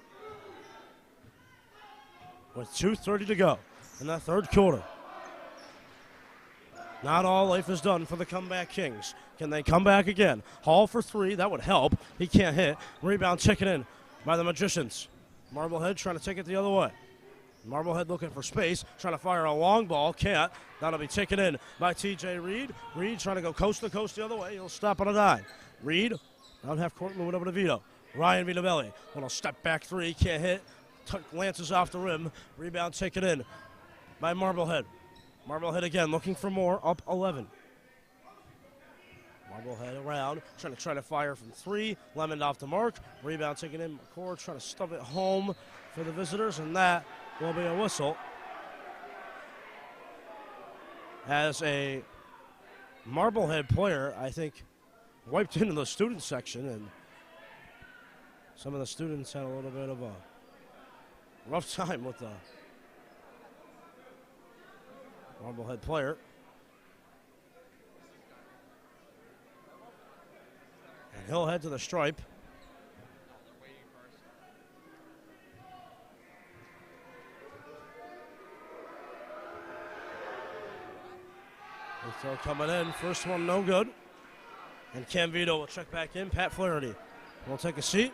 With 2:30 to go in the third quarter. Not all life is done for the comeback Kings. Can they come back again? Hall for three, that would help. He can't hit. Rebound taken in by the Magicians. Marblehead trying to take it the other way. Marblehead looking for space, trying to fire a long ball, can't. That'll be taken in by T.J. Reed. Reed trying to go coast to coast the other way. He'll stop on a dime. Reed, down half court, moving over to Vito. Ryan Vidavelli, little step back three, can't hit. Lances off the rim. Rebound taken in by Marblehead. Marblehead again looking for more, up 11. Marblehead around, trying to fire from three. Lemon off the mark. Rebound taken in. McCord trying to stuff it home for the visitors, and that will be a whistle. As a Marblehead player, I think, wiped into the student section, and some of the students had a little bit of a rough time with the Marblehead player. And he'll head to the stripe. Free throw coming in. First one no good. And Cam Vito will check back in. Pat Flaherty will take a seat.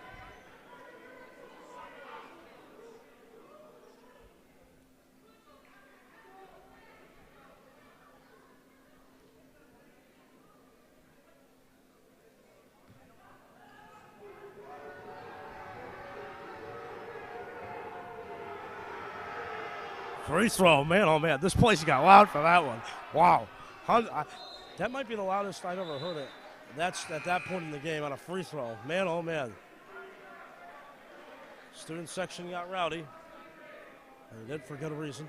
Free throw, man, oh man, this place got loud for that one. Wow. That might be the loudest I've ever heard it. That's at that point in the game on a free throw. Man, oh man. Student section got rowdy. And they did for good reason.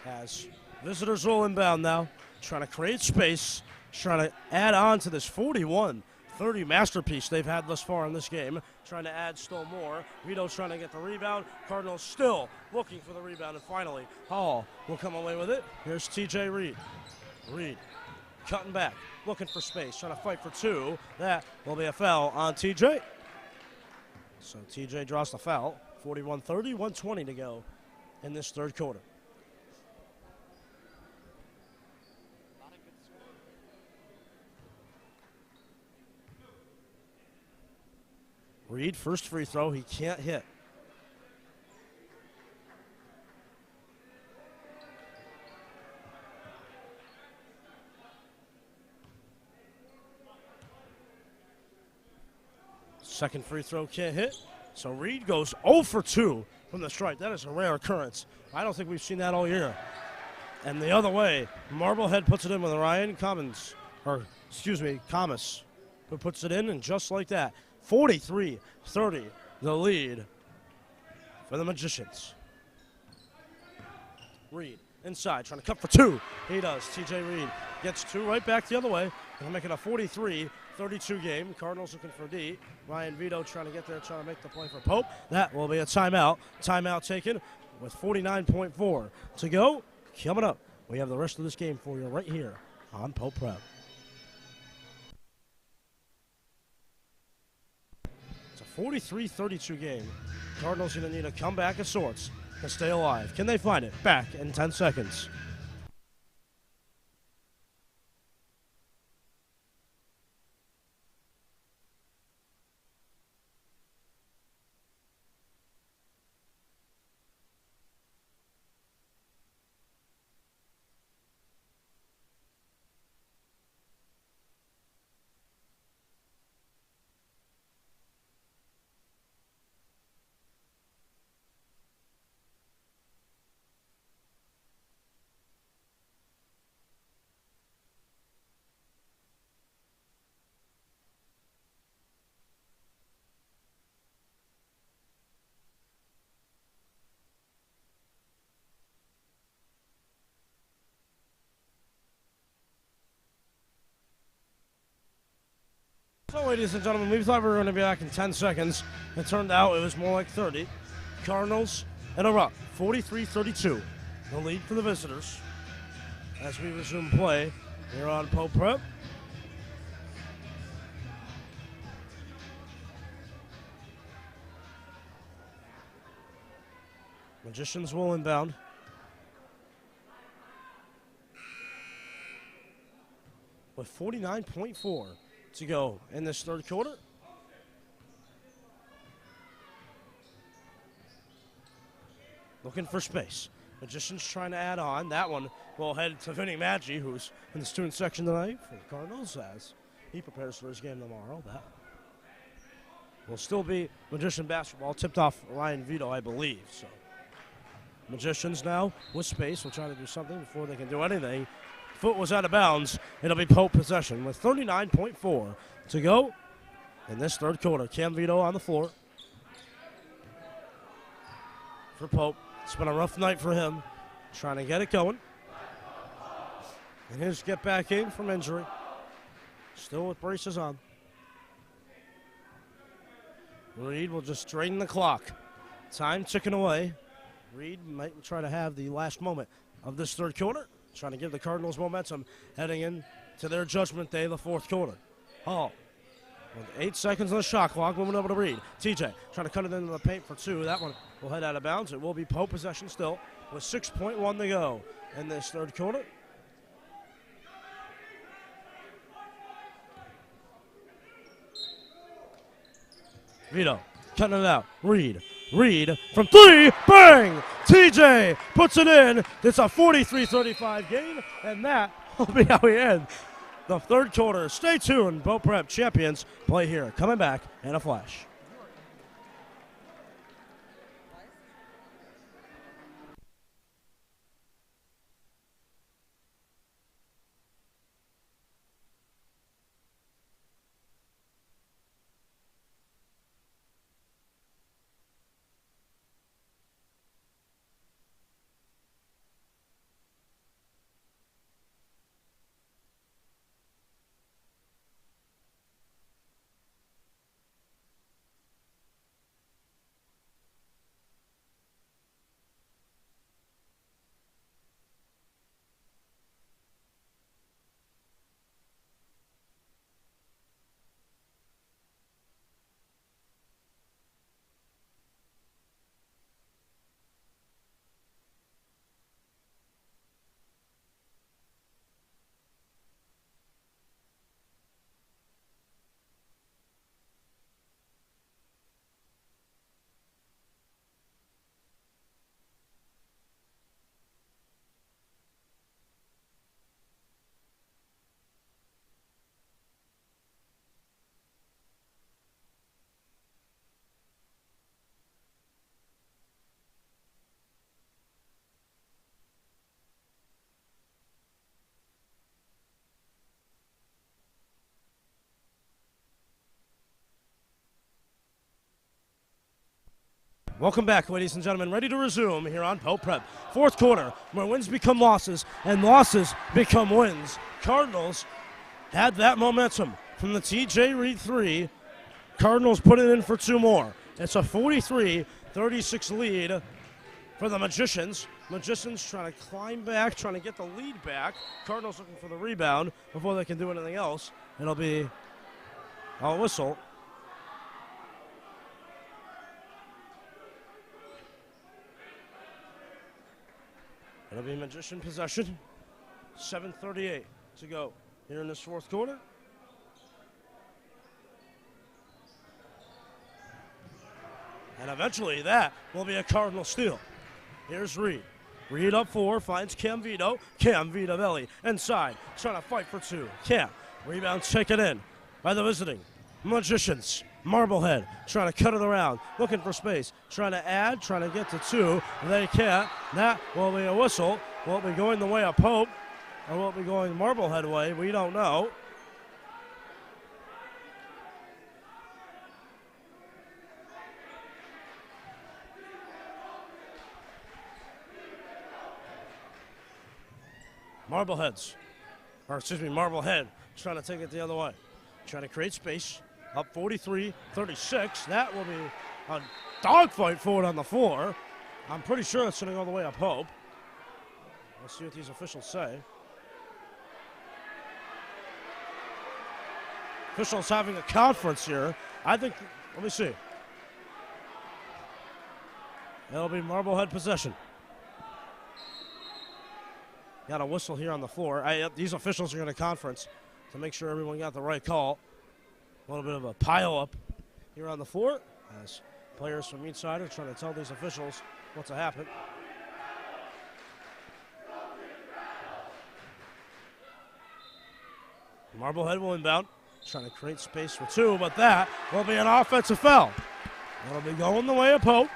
As visitors will inbound now, trying to create space, trying to add on to this 41-30 masterpiece they've had thus far in this game, trying to add still more. Vito's trying to get the rebound. Cardinals still looking for the rebound, and finally Hall will come away with it. Here's TJ Reed. Reed cutting back, looking for space, trying to fight for two. That will be a foul on TJ. So TJ draws the foul. 41-30, 1:20 to go in this third quarter. Reed, first free throw, he can't hit. Second free throw can't hit. So Reed goes 0 for 2 from the stripe. That is a rare occurrence. I don't think we've seen that all year. And the other way, Marblehead puts it in with Ryan Comas, who puts it in, and just like that, 43-30, the lead for the Magicians. Reed inside, trying to cut for two. He does. TJ Reed gets two right back the other way. They're making a 43-32 game. Cardinals looking for D. Ryan Vito trying to get there, trying to make the play for Pope. That will be a timeout. Timeout taken with 49.4 to go. Coming up, we have the rest of this game for you right here on Pope Prep. It's a 43-32 game. Cardinals going to need a comeback of sorts to stay alive. Can they find it? Back in 10 seconds. So, ladies and gentlemen, we thought we were going to be back in 10 seconds. It turned out it was more like 30. Cardinals in a rock, 43-32. The lead for the visitors as we resume play here on Pope Prep. Magicians will inbound. With 49.4 to go in this third quarter. Looking for space. Magicians trying to add on. That one will head to Vinny Maggi, who's in the student section tonight for the Cardinals as he prepares for his game tomorrow. That will still be Magician basketball, tipped off Ryan Vito, I believe. So Magicians now with space will try to do something before they can do anything. Foot was out of bounds. It'll be Pope possession with 39.4 to go in this third quarter. Cam Vito on the floor for Pope. It's been a rough night for him, trying to get it going. And his get back in from injury. Still with braces on. Reed will just drain the clock. Time ticking away. Reed might try to have the last moment of this third quarter, trying to give the Cardinals momentum heading in to their judgment day, the fourth quarter. Hall with 8 seconds on the shot clock, moving over to Reed. TJ trying to cut it into the paint for two. That one will head out of bounds. It will be Pope possession still with 6.1 to go in this third quarter. Vito cutting it out. Reed from three. Bang! TJ puts it in. It's a 43-35 game, and that will be how we end the third quarter. Stay tuned. Pope Prep champions play here. Coming back in a flash. Welcome back, ladies and gentlemen. Ready to resume here on Pope Prep. Fourth quarter, where wins become losses and losses become wins. Cardinals had that momentum from the TJ Reed 3. Cardinals put it in for 2 more. It's a 43-36 lead for the Magicians. Magicians trying to climb back, trying to get the lead back. Cardinals looking for the rebound before they can do anything else. It'll be a whistle. It'll be Magician possession. 7:38 to go here in this fourth quarter. And eventually that will be a Cardinal steal. Here's Reed. Reed up 4, finds Cam Vito. Cam Vitavelli inside, trying to fight for 2. Cam, rebound taken in by the visiting Magicians. Marblehead trying to cut it around, looking for space, trying to add, trying to get to 2. They can't. That will be a whistle. Will it be going the way of Pope, or will it be going Marblehead way? We don't know. Marblehead trying to take it the other way. Trying to create space. Up 43-36. That will be a dogfight for it on the floor. I'm pretty sure it's going to go the way of Pope. Let's see what these officials say. Officials having a conference here. I think, let me see. It'll be Marblehead possession. Got a whistle here on the floor. These officials are in a conference to make sure everyone got the right call. A little bit of a pile-up here on the floor as players from each side are trying to tell these officials what to happen. Marblehead will inbound, trying to create space for 2, but that will be an offensive foul. That'll be going the way of Pope.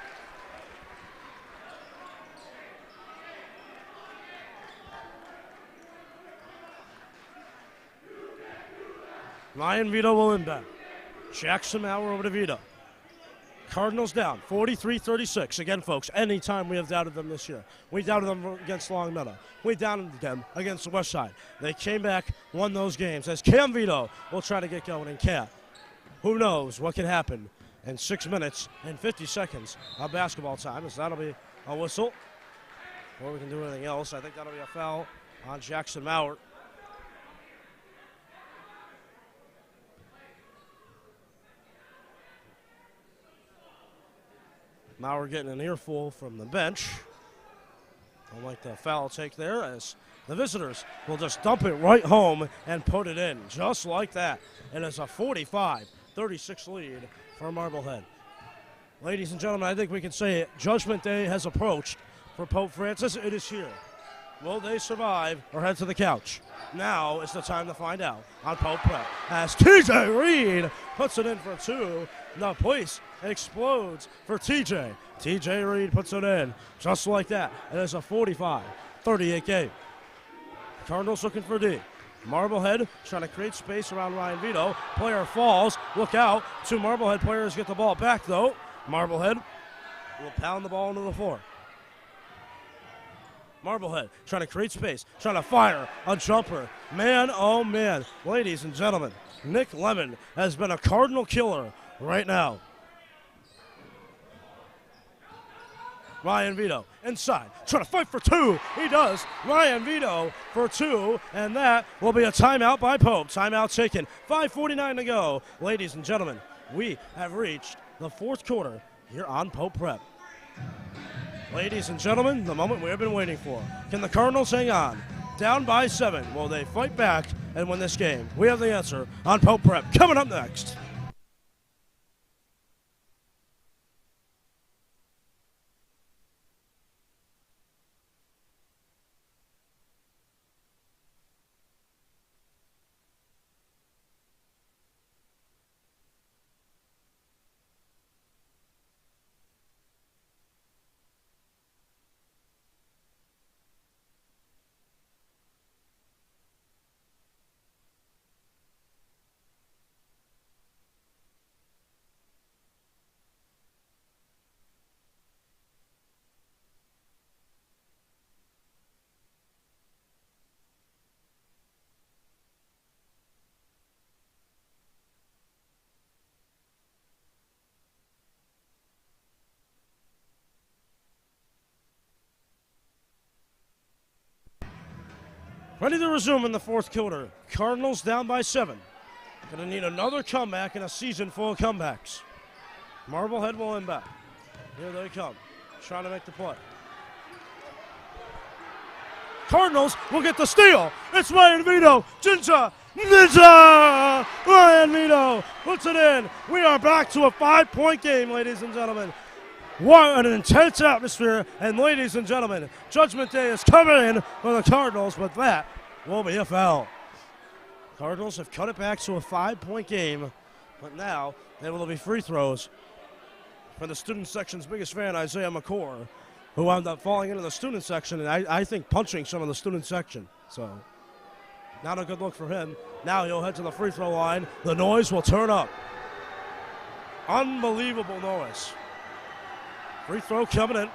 Ryan Vito will inbound. Jackson Maurer over to Vito. Cardinals down, 43-36. Again, folks, anytime we have doubted them this year. We doubted them against Long Meadow. We doubted them against the West Side. They came back, won those games. As Cam Vito will try to get going in Cam. Who knows what can happen in 6 minutes and 50 seconds of basketball time, as that'll be a whistle. Or we can do anything else. I think that'll be a foul on Jackson Maurer. Maurer getting an earful from the bench. I like the foul take there as the visitors will just dump it right home and put it in just like that. It is a 45-36 lead for Marblehead. Ladies and gentlemen, I think we can say it. Judgment Day has approached for Pope Francis. It is here. Will they survive or head to the couch? Now is the time to find out on Pope Prep as TJ Reed puts it in for 2. The place explodes for TJ. TJ Reed puts it in just like that. It is a 45-38 game. Cardinals looking for D. Marblehead trying to create space around Ryan Vito. Player falls. Look out. 2 Marblehead players get the ball back, though. Marblehead will pound the ball into the floor. Marblehead trying to create space, trying to fire a jumper. Man, oh man. Ladies and gentlemen, Nick Lemon has been a Cardinal killer right now. Ryan Vito inside, trying to fight for 2. He does. Ryan Vito for 2, and that will be a timeout by Pope. Timeout taken. 5:49 to go. Ladies and gentlemen, we have reached the fourth quarter here on Pope Prep. Ladies and gentlemen, the moment we have been waiting for. Can the Cardinals hang on? Down by 7. Will they fight back and win this game? We have the answer on Pope Prep coming up next. Ready to resume in the fourth quarter. Cardinals down by 7. Going to need another comeback in a season full of comebacks. Marblehead will inbound. Here they come, trying to make the play. Cardinals will get the steal. It's Ryan Vito. Ninja! Ryan Vito puts it in. We are back to a 5-point game, ladies and gentlemen. What an intense atmosphere. And ladies and gentlemen, Judgment Day is coming in for the Cardinals, but that will be a foul. Cardinals have cut it back to a 5-point game, but now there will be free throws for the student section's biggest fan, Isaiah McCord, who wound up falling into the student section and I think punching some of the student section. So not a good look for him. Now he'll head to the free throw line. The noise will turn up. Unbelievable noise. Free throw coming in.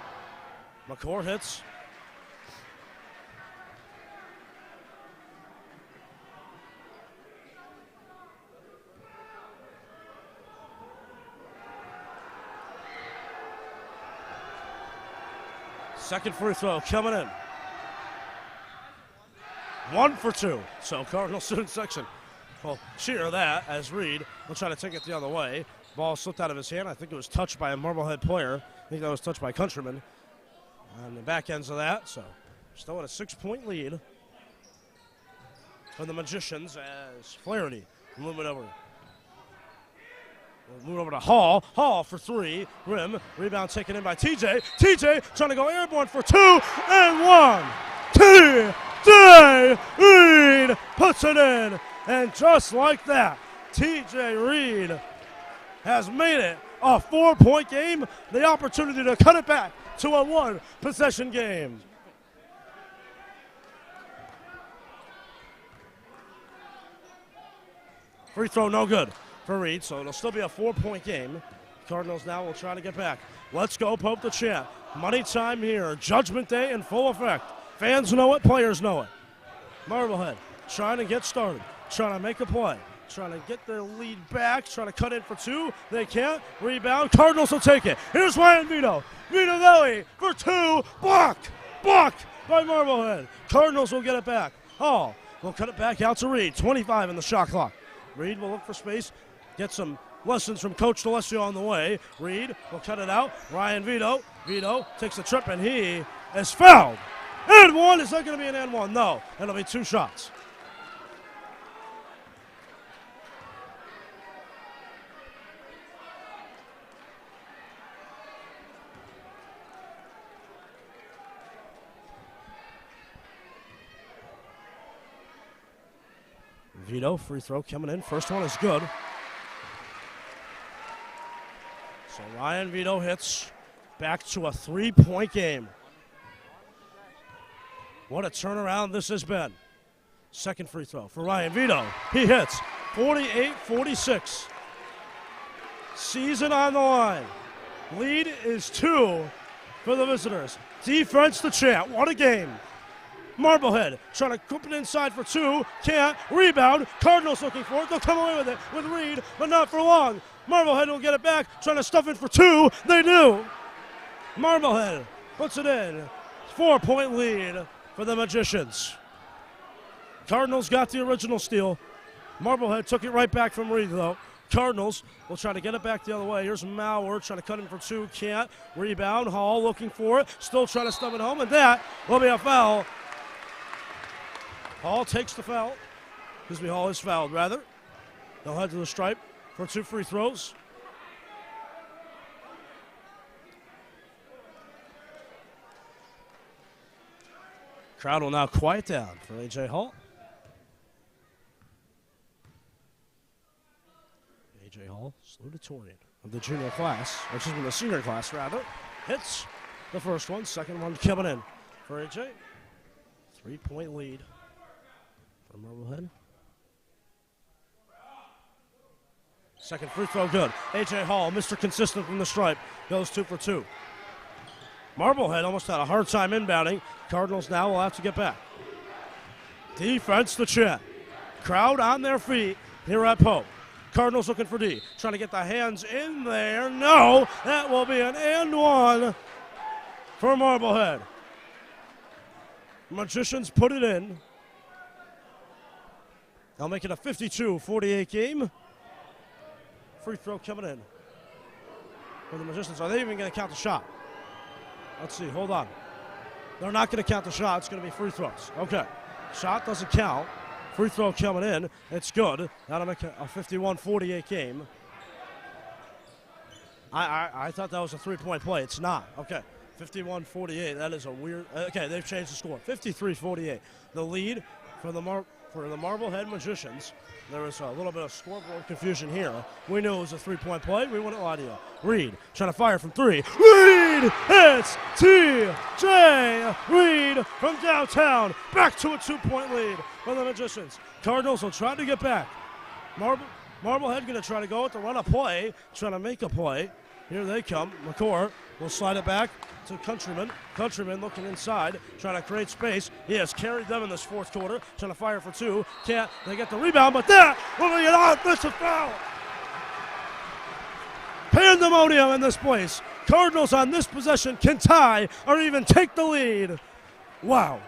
McCord hits. Second free throw coming in. 1 for 2. So Cardinal student section will cheer that as Reed will try to take it the other way. Ball slipped out of his hand. I think it was touched by a Marblehead player. I think that was touched by Countryman. On the back ends of that. So still at a 6-point lead for the Magicians as Flaherty will move it over. We'll move over to Hall. Hall for 3. Rim. Rebound taken in by TJ. TJ trying to go airborne for 2 and 1. TJ Reed puts it in. And just like that, TJ Reed has made it a 4-point game. The opportunity to cut it back to a 1-possession game. Free throw no good for Reed, so it'll still be a 4-point game. Cardinals now will try to get back. Let's go, Pope the Champ. Money time here. Judgment Day in full effect. Fans know it, players know it. Marblehead trying to get started, trying to make a play, trying to get their lead back, trying to cut in for 2. They can't. Rebound. Cardinals will take it. Here's Ryan Vito. Vito Valley for 2. Blocked. Blocked by Marblehead. Cardinals will get it back. Hall will cut it back out to Reed. 25 in the shot clock. Reed will look for space. Get some lessons from Coach D'Alessio on the way. Reed will cut it out. Ryan Vito. Vito takes a trip, and he is fouled. And 1. Is that going to be an and 1? No. It'll be 2 shots. Vito, free throw coming in. First one is good. So Ryan Vito hits. Back to a 3-point game. What a turnaround this has been. Second free throw for Ryan Vito. He hits. 48-46. Season on the line. Lead is 2 for the visitors. Defense the champ. What a game. Marblehead trying to clip it inside for 2. Can't. Rebound. Cardinals looking for it. They'll come away with it with Reed, but not for long. Marblehead will get it back. Trying to stuff it for 2. They do. Marblehead puts it in. 4-point lead for the Magicians. Cardinals got the original steal. Marblehead took it right back from Reed, though. Cardinals will try to get it back the other way. Here's Mauer trying to cut in for 2. Can't. Rebound. Hall looking for it. Still trying to stuff it home, and that will be a foul. Hall takes the foul. Excuse me, Hall is fouled, rather. They'll head to the stripe for 2 free throws. Crowd will now quiet down for A.J. Hall. A.J. Hall, salutatorian of the junior class, or excuse me, the senior class, rather. Hits the first one, second one coming in for A.J. 3-point lead for Marblehead. Second free throw good. A.J. Hall, Mr. Consistent from the stripe, goes 2 for 2. Marblehead almost had a hard time inbounding. Cardinals now will have to get back. Defense the champ. Crowd on their feet here at Pope. Cardinals looking for D. Trying to get the hands in there. No, that will be an and 1 for Marblehead. Magicians put it in. They'll make it a 52-48 game. Free throw coming in for the Magicians. Are they even going to count the shot? Let's see. Hold on. They're not going to count the shot. It's going to be free throws. Okay. Shot doesn't count. Free throw coming in. It's good. That'll make it a 51-48 game. I thought that was a three-point play. It's not. Okay. 51-48. That is a weird. Okay, they've changed the score. 53-48. The lead for the Marblehead Magicians. There was a little bit of scoreboard confusion here. We knew it was a three-point play. We wouldn't lie to you. Reed trying to fire from three. Reed! It's T.J. Reed from downtown. Back to a two-point lead for the Magicians. Cardinals will try to get back. Marblehead going to try to go with the run a play, trying to make a play. Here they come. McCord will slide it back to Countryman. Countryman looking inside, trying to create space. He has carried them in this fourth quarter, trying to fire for two. Can't. They get the rebound, but that will be an offensive foul. Pandemonium in this place. Cardinals on this possession can tie or even take the lead. Wow.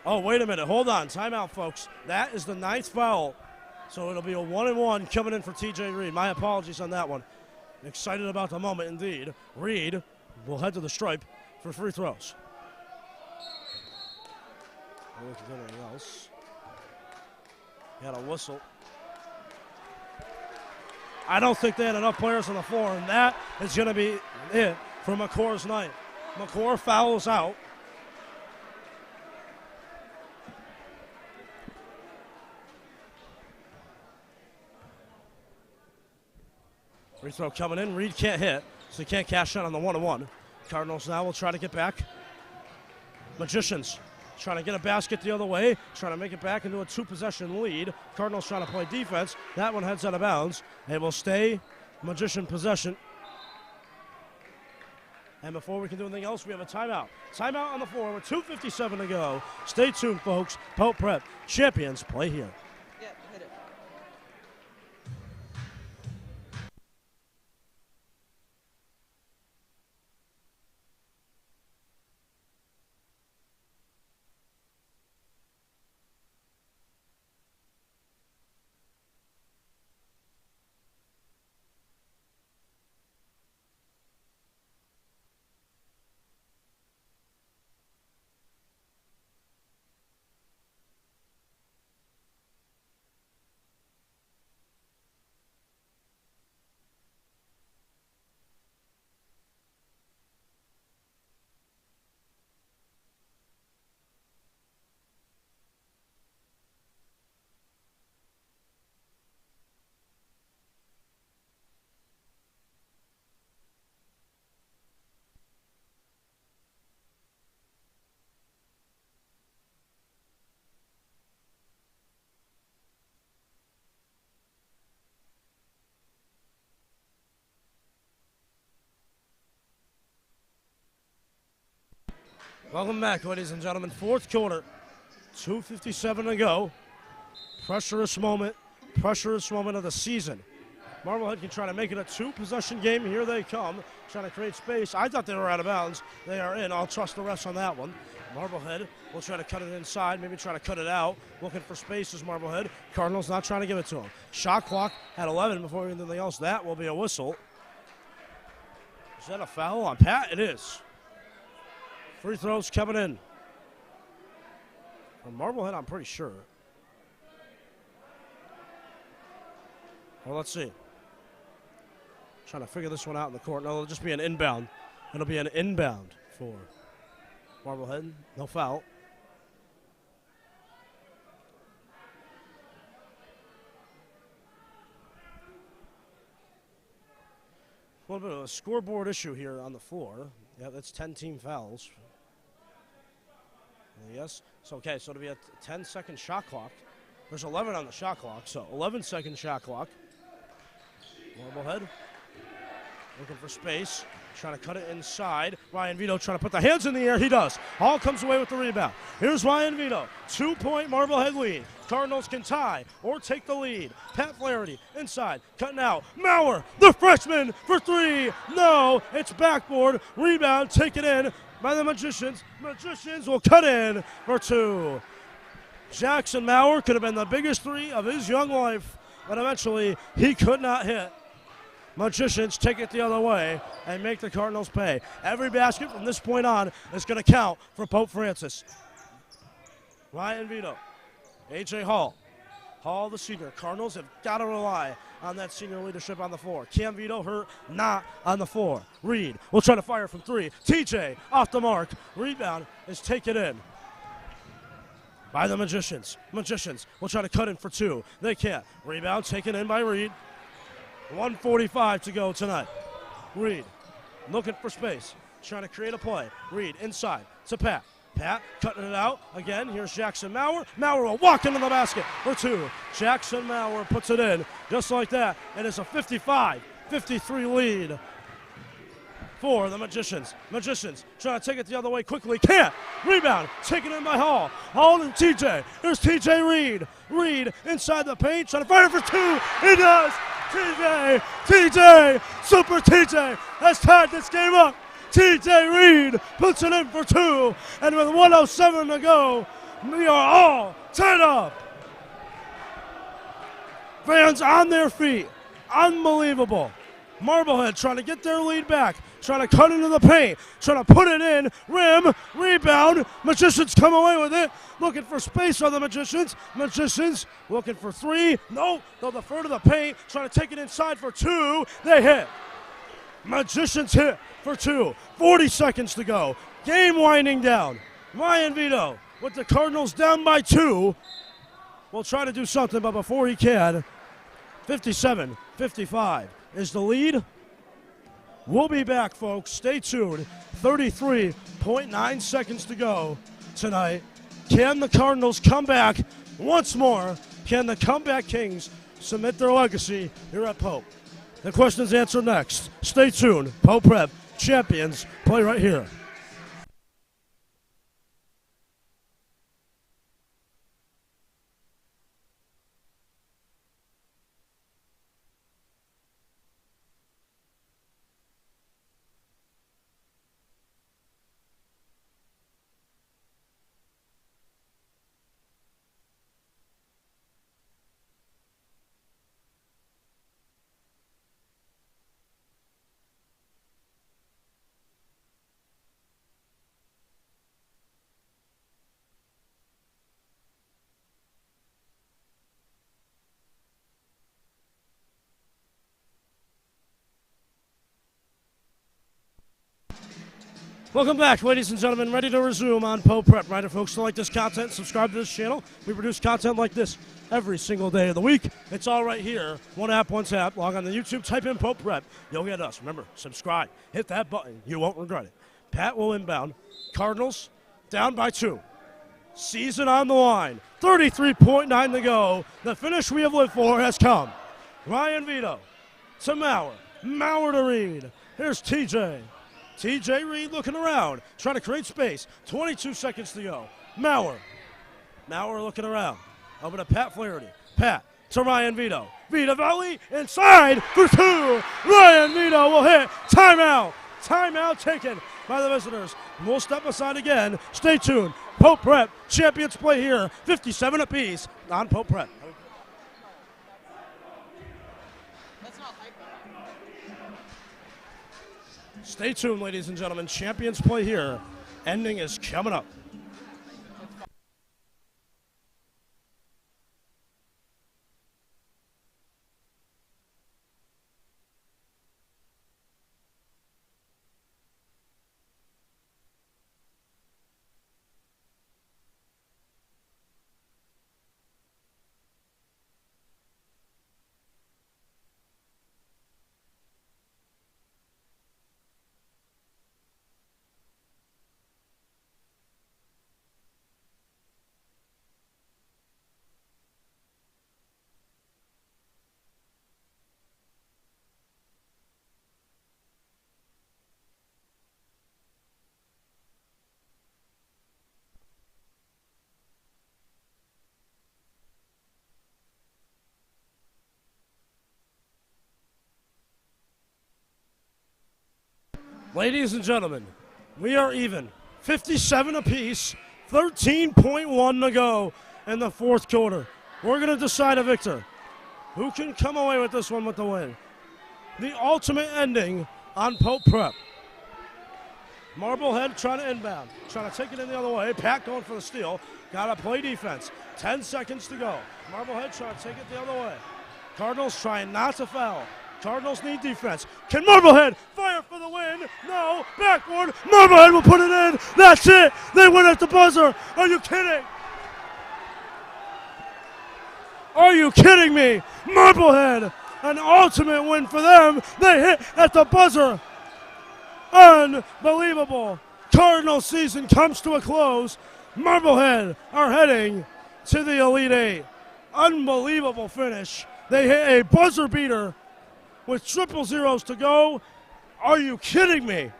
Oh, wait a minute. Hold on. Timeout, folks. That is the ninth foul. So it'll be a 1-and-1 coming in for T.J. Reed. My apologies on that one. Excited about the moment, indeed. Reed will head to the stripe for free throws. Look at anything else. He had a whistle. I don't think they had enough players on the floor, and that is going to be it for McCord's night. McCord fouls out. Free throw coming in. Reed can't hit, so he can't cash in on the 1-and-1. Cardinals now will try to get back. Magicians trying to get a basket the other way, trying to make it back into a two-possession lead. Cardinals trying to play defense. That one heads out of bounds. It will stay Magician possession. And before we can do anything else, we have a timeout. Timeout on the floor with 2:57 to go. Stay tuned, folks. Pope Prep champions play here. Yeah, hit it. Welcome back, ladies and gentlemen. Fourth quarter, 2:57 to go. Pressurous moment of the season. Marblehead can try to make it a two-possession game. Here they come, trying to create space. I thought they were out of bounds. They are in. I'll trust the refs on that one. Marblehead will try to cut it inside, maybe try to cut it out. Looking for spaces, Marblehead. Cardinals not trying to give it to him. Shot clock at 11 before anything else. That will be a whistle. Is that a foul on Pat? It is. Free throws coming in. From Marblehead, I'm pretty sure. Well, let's see. Trying to figure this one out in the court. No, it'll just be an inbound. It'll be an inbound for Marblehead. No foul. A little bit of a scoreboard issue here on the floor. Yeah, that's 10 team fouls. Yes. So, okay, so it'll be a 10-second shot clock. There's 11 on the shot clock, so 11-second shot clock. Marblehead looking for space, trying to cut it inside. Ryan Vito trying to put the hands in the air. He does. Hall comes away with the rebound. Here's Ryan Vito. 2-point Marblehead lead. Cardinals can tie or take the lead. Pat Flaherty inside, cutting out. Maurer, the freshman, for three. No, it's backboard. Rebound, take it in by the Magicians. Magicians will cut in for two. Jackson Maurer could have been the biggest three of his young life, but eventually he could not hit. Magicians take it the other way and make the Cardinals pay. Every basket from this point on is going to count for Pope Francis. Ryan Vito, A.J. Hall. Hall, the senior. Cardinals have got to rely on that senior leadership on the floor. Cam Vito hurt, not on the floor. Reed will try to fire from three. TJ off the mark. Rebound is taken in by the Magicians. Magicians will try to cut in for two. They can't. Rebound taken in by Reed. 1:45 to go tonight. Reed looking for space, trying to create a play. Reed inside to Pat. Pat cutting it out. Again, here's Jackson Maurer. Maurer will walk into the basket for two. Jackson Maurer puts it in just like that. And it's a 55-53 lead for the Magicians. Magicians trying to take it the other way quickly. Can't. Rebound taken in by Hall. Hall and TJ. Here's TJ Reed. Reed inside the paint, trying to fire for two. He does. TJ, Super TJ has tied this game up. TJ Reed puts it in for two, and with 1:07 to go, we are all tied up. Fans on their feet. Unbelievable. Marblehead trying to get their lead back, trying to cut into the paint, trying to put it in, rim, rebound. Magicians come away with it, looking for space on the Magicians. Magicians looking for three. No, they'll defer to the paint, trying to take it inside for two. They hit. Magicians hit for two. 40 seconds to go. Game winding down. Ryan Vito with the Cardinals down by two. Will try to do something, but before he can, 57-55 is the lead. We'll be back, folks. Stay tuned. 33.9 seconds to go tonight. Can the Cardinals come back once more? Can the comeback Kings submit their legacy here at Pope? The questions answered next. Stay tuned. Pope Prep champions play right here. Welcome back, ladies and gentlemen. Ready to resume on Pope Prep. Right, if folks like this content, subscribe to this channel. We produce content like this every single day of the week. It's all right here. One app, one tap. Log on to YouTube, type in Pope Prep. You'll get us. Remember, subscribe. Hit that button. You won't regret it. Pat will inbound. Cardinals down by two. Season on the line. 33.9 to go. The finish we have lived for has come. Ryan Vito to Maurer. Maurer to Reed. Here's TJ. TJ Reed looking around, trying to create space. 22 seconds to go. Maurer looking around. Over to Pat Flaherty. Pat to Ryan Vito. Vito volley inside for two. Ryan Vito will hit. Timeout. Timeout taken by the visitors. We'll step aside again. Stay tuned. Pope Prep champions play here. 57 apiece on Pope Prep. Stay tuned, ladies and gentlemen. Champions play here. Ending is coming up. Ladies and gentlemen, we are even. 57 apiece, 13.1 to go in the fourth quarter. We're going to decide a victor. Who can come away with this one with the win? The ultimate ending on Pope Prep. Marblehead trying to inbound, trying to take it in the other way. Pat going for the steal. Got to play defense. 10 seconds to go. Marblehead trying to take it the other way. Cardinals trying not to foul. Cardinals need defense. Can Marblehead fire for the win? No. Backboard. Marblehead will put it in. That's it. They win at the buzzer. Are you kidding? Are you kidding me? Marblehead, an ultimate win for them. They hit at the buzzer. Unbelievable. Cardinal season comes to a close. Marblehead are heading to the Elite Eight. Unbelievable finish. They hit a buzzer beater with triple zeros to go. Are you kidding me?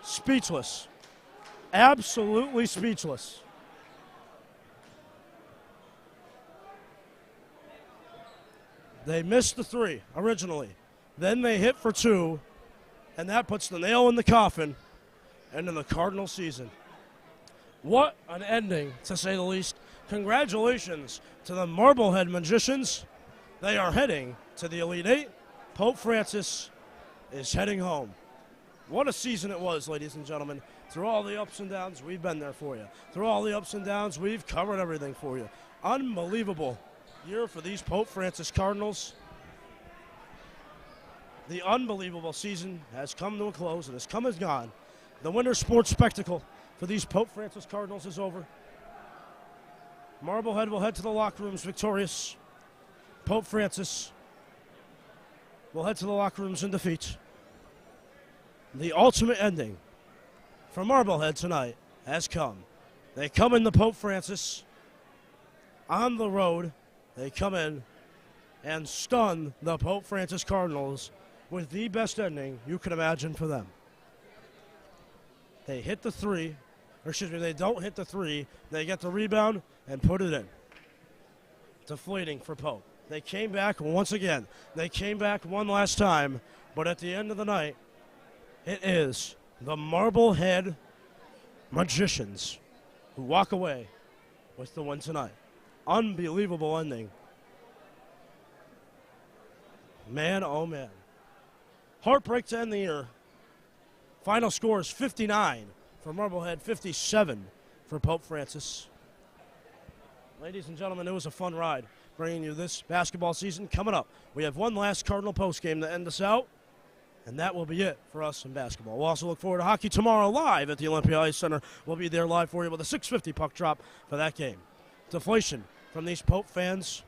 Speechless. Absolutely speechless. They missed the three originally. Then they hit for two, and that puts the nail in the coffin into the Cardinal season. What an ending, to say the least. Congratulations to the Marblehead Magicians. They are heading to the Elite Eight. Pope Francis is heading home. What a season it was, ladies and gentlemen. Through all the ups and downs, we've been there for you. Through all the ups and downs, we've covered everything for you. Unbelievable year for these Pope Francis Cardinals. The unbelievable season has come to a close and has come and gone. The winter sports spectacle for these Pope Francis Cardinals is over. Marblehead will head to the locker rooms victorious. Pope Francis will head to the locker rooms in defeat. The ultimate ending for Marblehead tonight has come. They come in the Pope Francis on the road. They come in and stun the Pope Francis Cardinals with the best ending you could imagine for them. They hit the three, or excuse me, they don't hit the three. They get the rebound and put it in. Deflating for Pope. They came back once again. They came back one last time, but at the end of the night, it is the Marblehead Magicians who walk away with the win tonight. Unbelievable ending. Man, oh man. Heartbreak to end the year. Final score is 59 for Marblehead, 57 for Pope Francis. Ladies and gentlemen, it was a fun ride bringing you this basketball season. Coming up, we have one last Cardinal postgame to end us out, and that will be it for us in basketball. We'll also look forward to hockey tomorrow live at the MIAA Center. We'll be there live for you with a 6:50 puck drop for that game. Deflation from these Pope fans.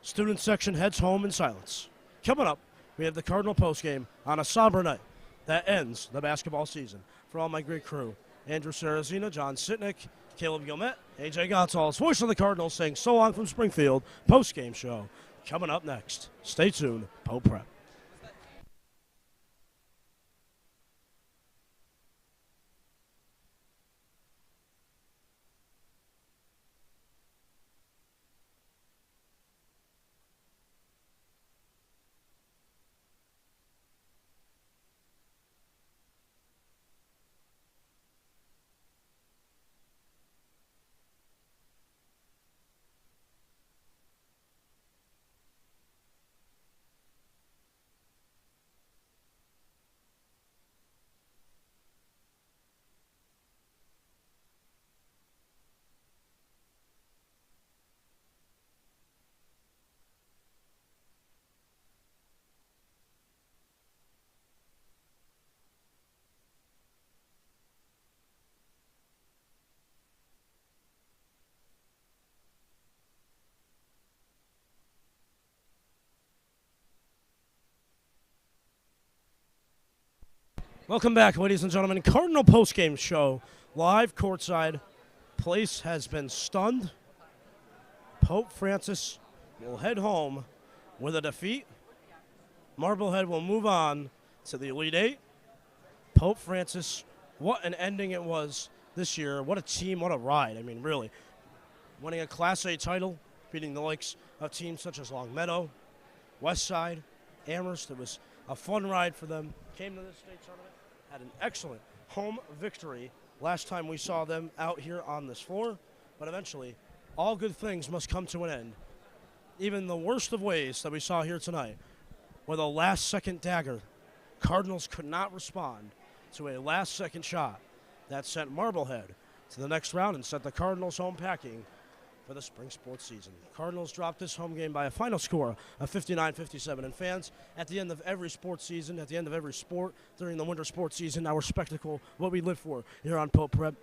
Student section heads home in silence. Coming up, we have the Cardinal postgame on a somber night that ends the basketball season. For all my great crew, Andrew Sarazina, John Sitnick, Caleb Gilmet, AJ Gonzalez, voice of the Cardinals saying so long from Springfield. Postgame show coming up next. Stay tuned. Pope Prep. Welcome back, ladies and gentlemen. Cardinal postgame show, live courtside. Place has been stunned. Pope Francis will head home with a defeat. Marblehead will move on to the Elite Eight. Pope Francis, what an ending it was this year. What a team, what a ride. I mean, really. Winning a Class A title, beating the likes of teams such as Longmeadow, Westside, Amherst. It was a fun ride for them. Came to the state tournament, had an excellent home victory last time we saw them out here on this floor. But eventually, all good things must come to an end. Even the worst of ways that we saw here tonight, with a last-second dagger, Cardinals could not respond to a last-second shot that sent Marblehead to the next round and sent the Cardinals home packing for the spring sports season. Cardinals dropped this home game by a final score of 59-57. And fans, at the end of every sports season, at the end of every sport during the winter sports season, our spectacle, what we live for here on Pope Prep,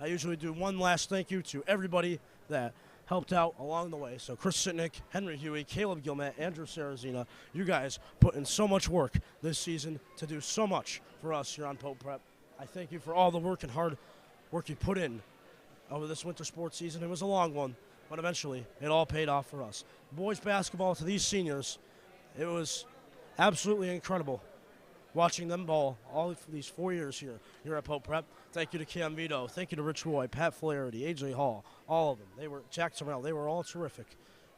I usually do one last thank you to everybody that helped out along the way. So Chris Sitnick, Henry Huey, Caleb Gilmet, Andrew Sarazina, you guys put in so much work this season to do so much for us here on Pope Prep. I thank you for all the work and hard work you put in over this winter sports season. It was a long one, but eventually it all paid off for us. Boys basketball to these seniors, it was absolutely incredible watching them ball all of these 4 years here at Pope Prep. Thank you to Cam Vito. Thank you to Rich Roy, Pat Flaherty, AJ Hall, all of them. They were Jack Terrell. They were all terrific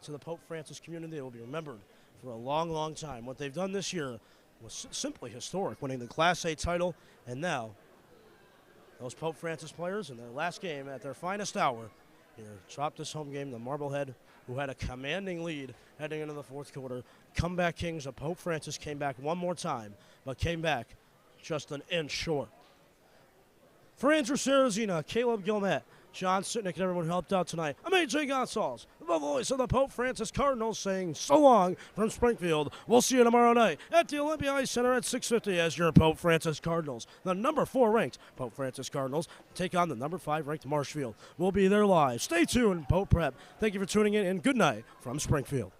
to the Pope Francis community. They will be remembered for a long, long time. What they've done this year was simply historic, winning the Class A title, and now those Pope Francis players in their last game at their finest hour here dropped this home game to Marblehead, who had a commanding lead heading into the fourth quarter. Comeback kings of Pope Francis came back one more time, but came back just an inch short. For Andrew Sarazina, Caleb Gilmet, John Sitnick, and everyone who helped out tonight, I'm AJ Gonsalves, the voice of the Pope Francis Cardinals, saying so long from Springfield. We'll see you tomorrow night at the Olympia Ice Center at 6:50 as your Pope Francis Cardinals, the number 4 ranked Pope Francis Cardinals, take on the number 5 ranked Marshfield. We'll be there live. Stay tuned, Pope Prep. Thank you for tuning in, and good night from Springfield.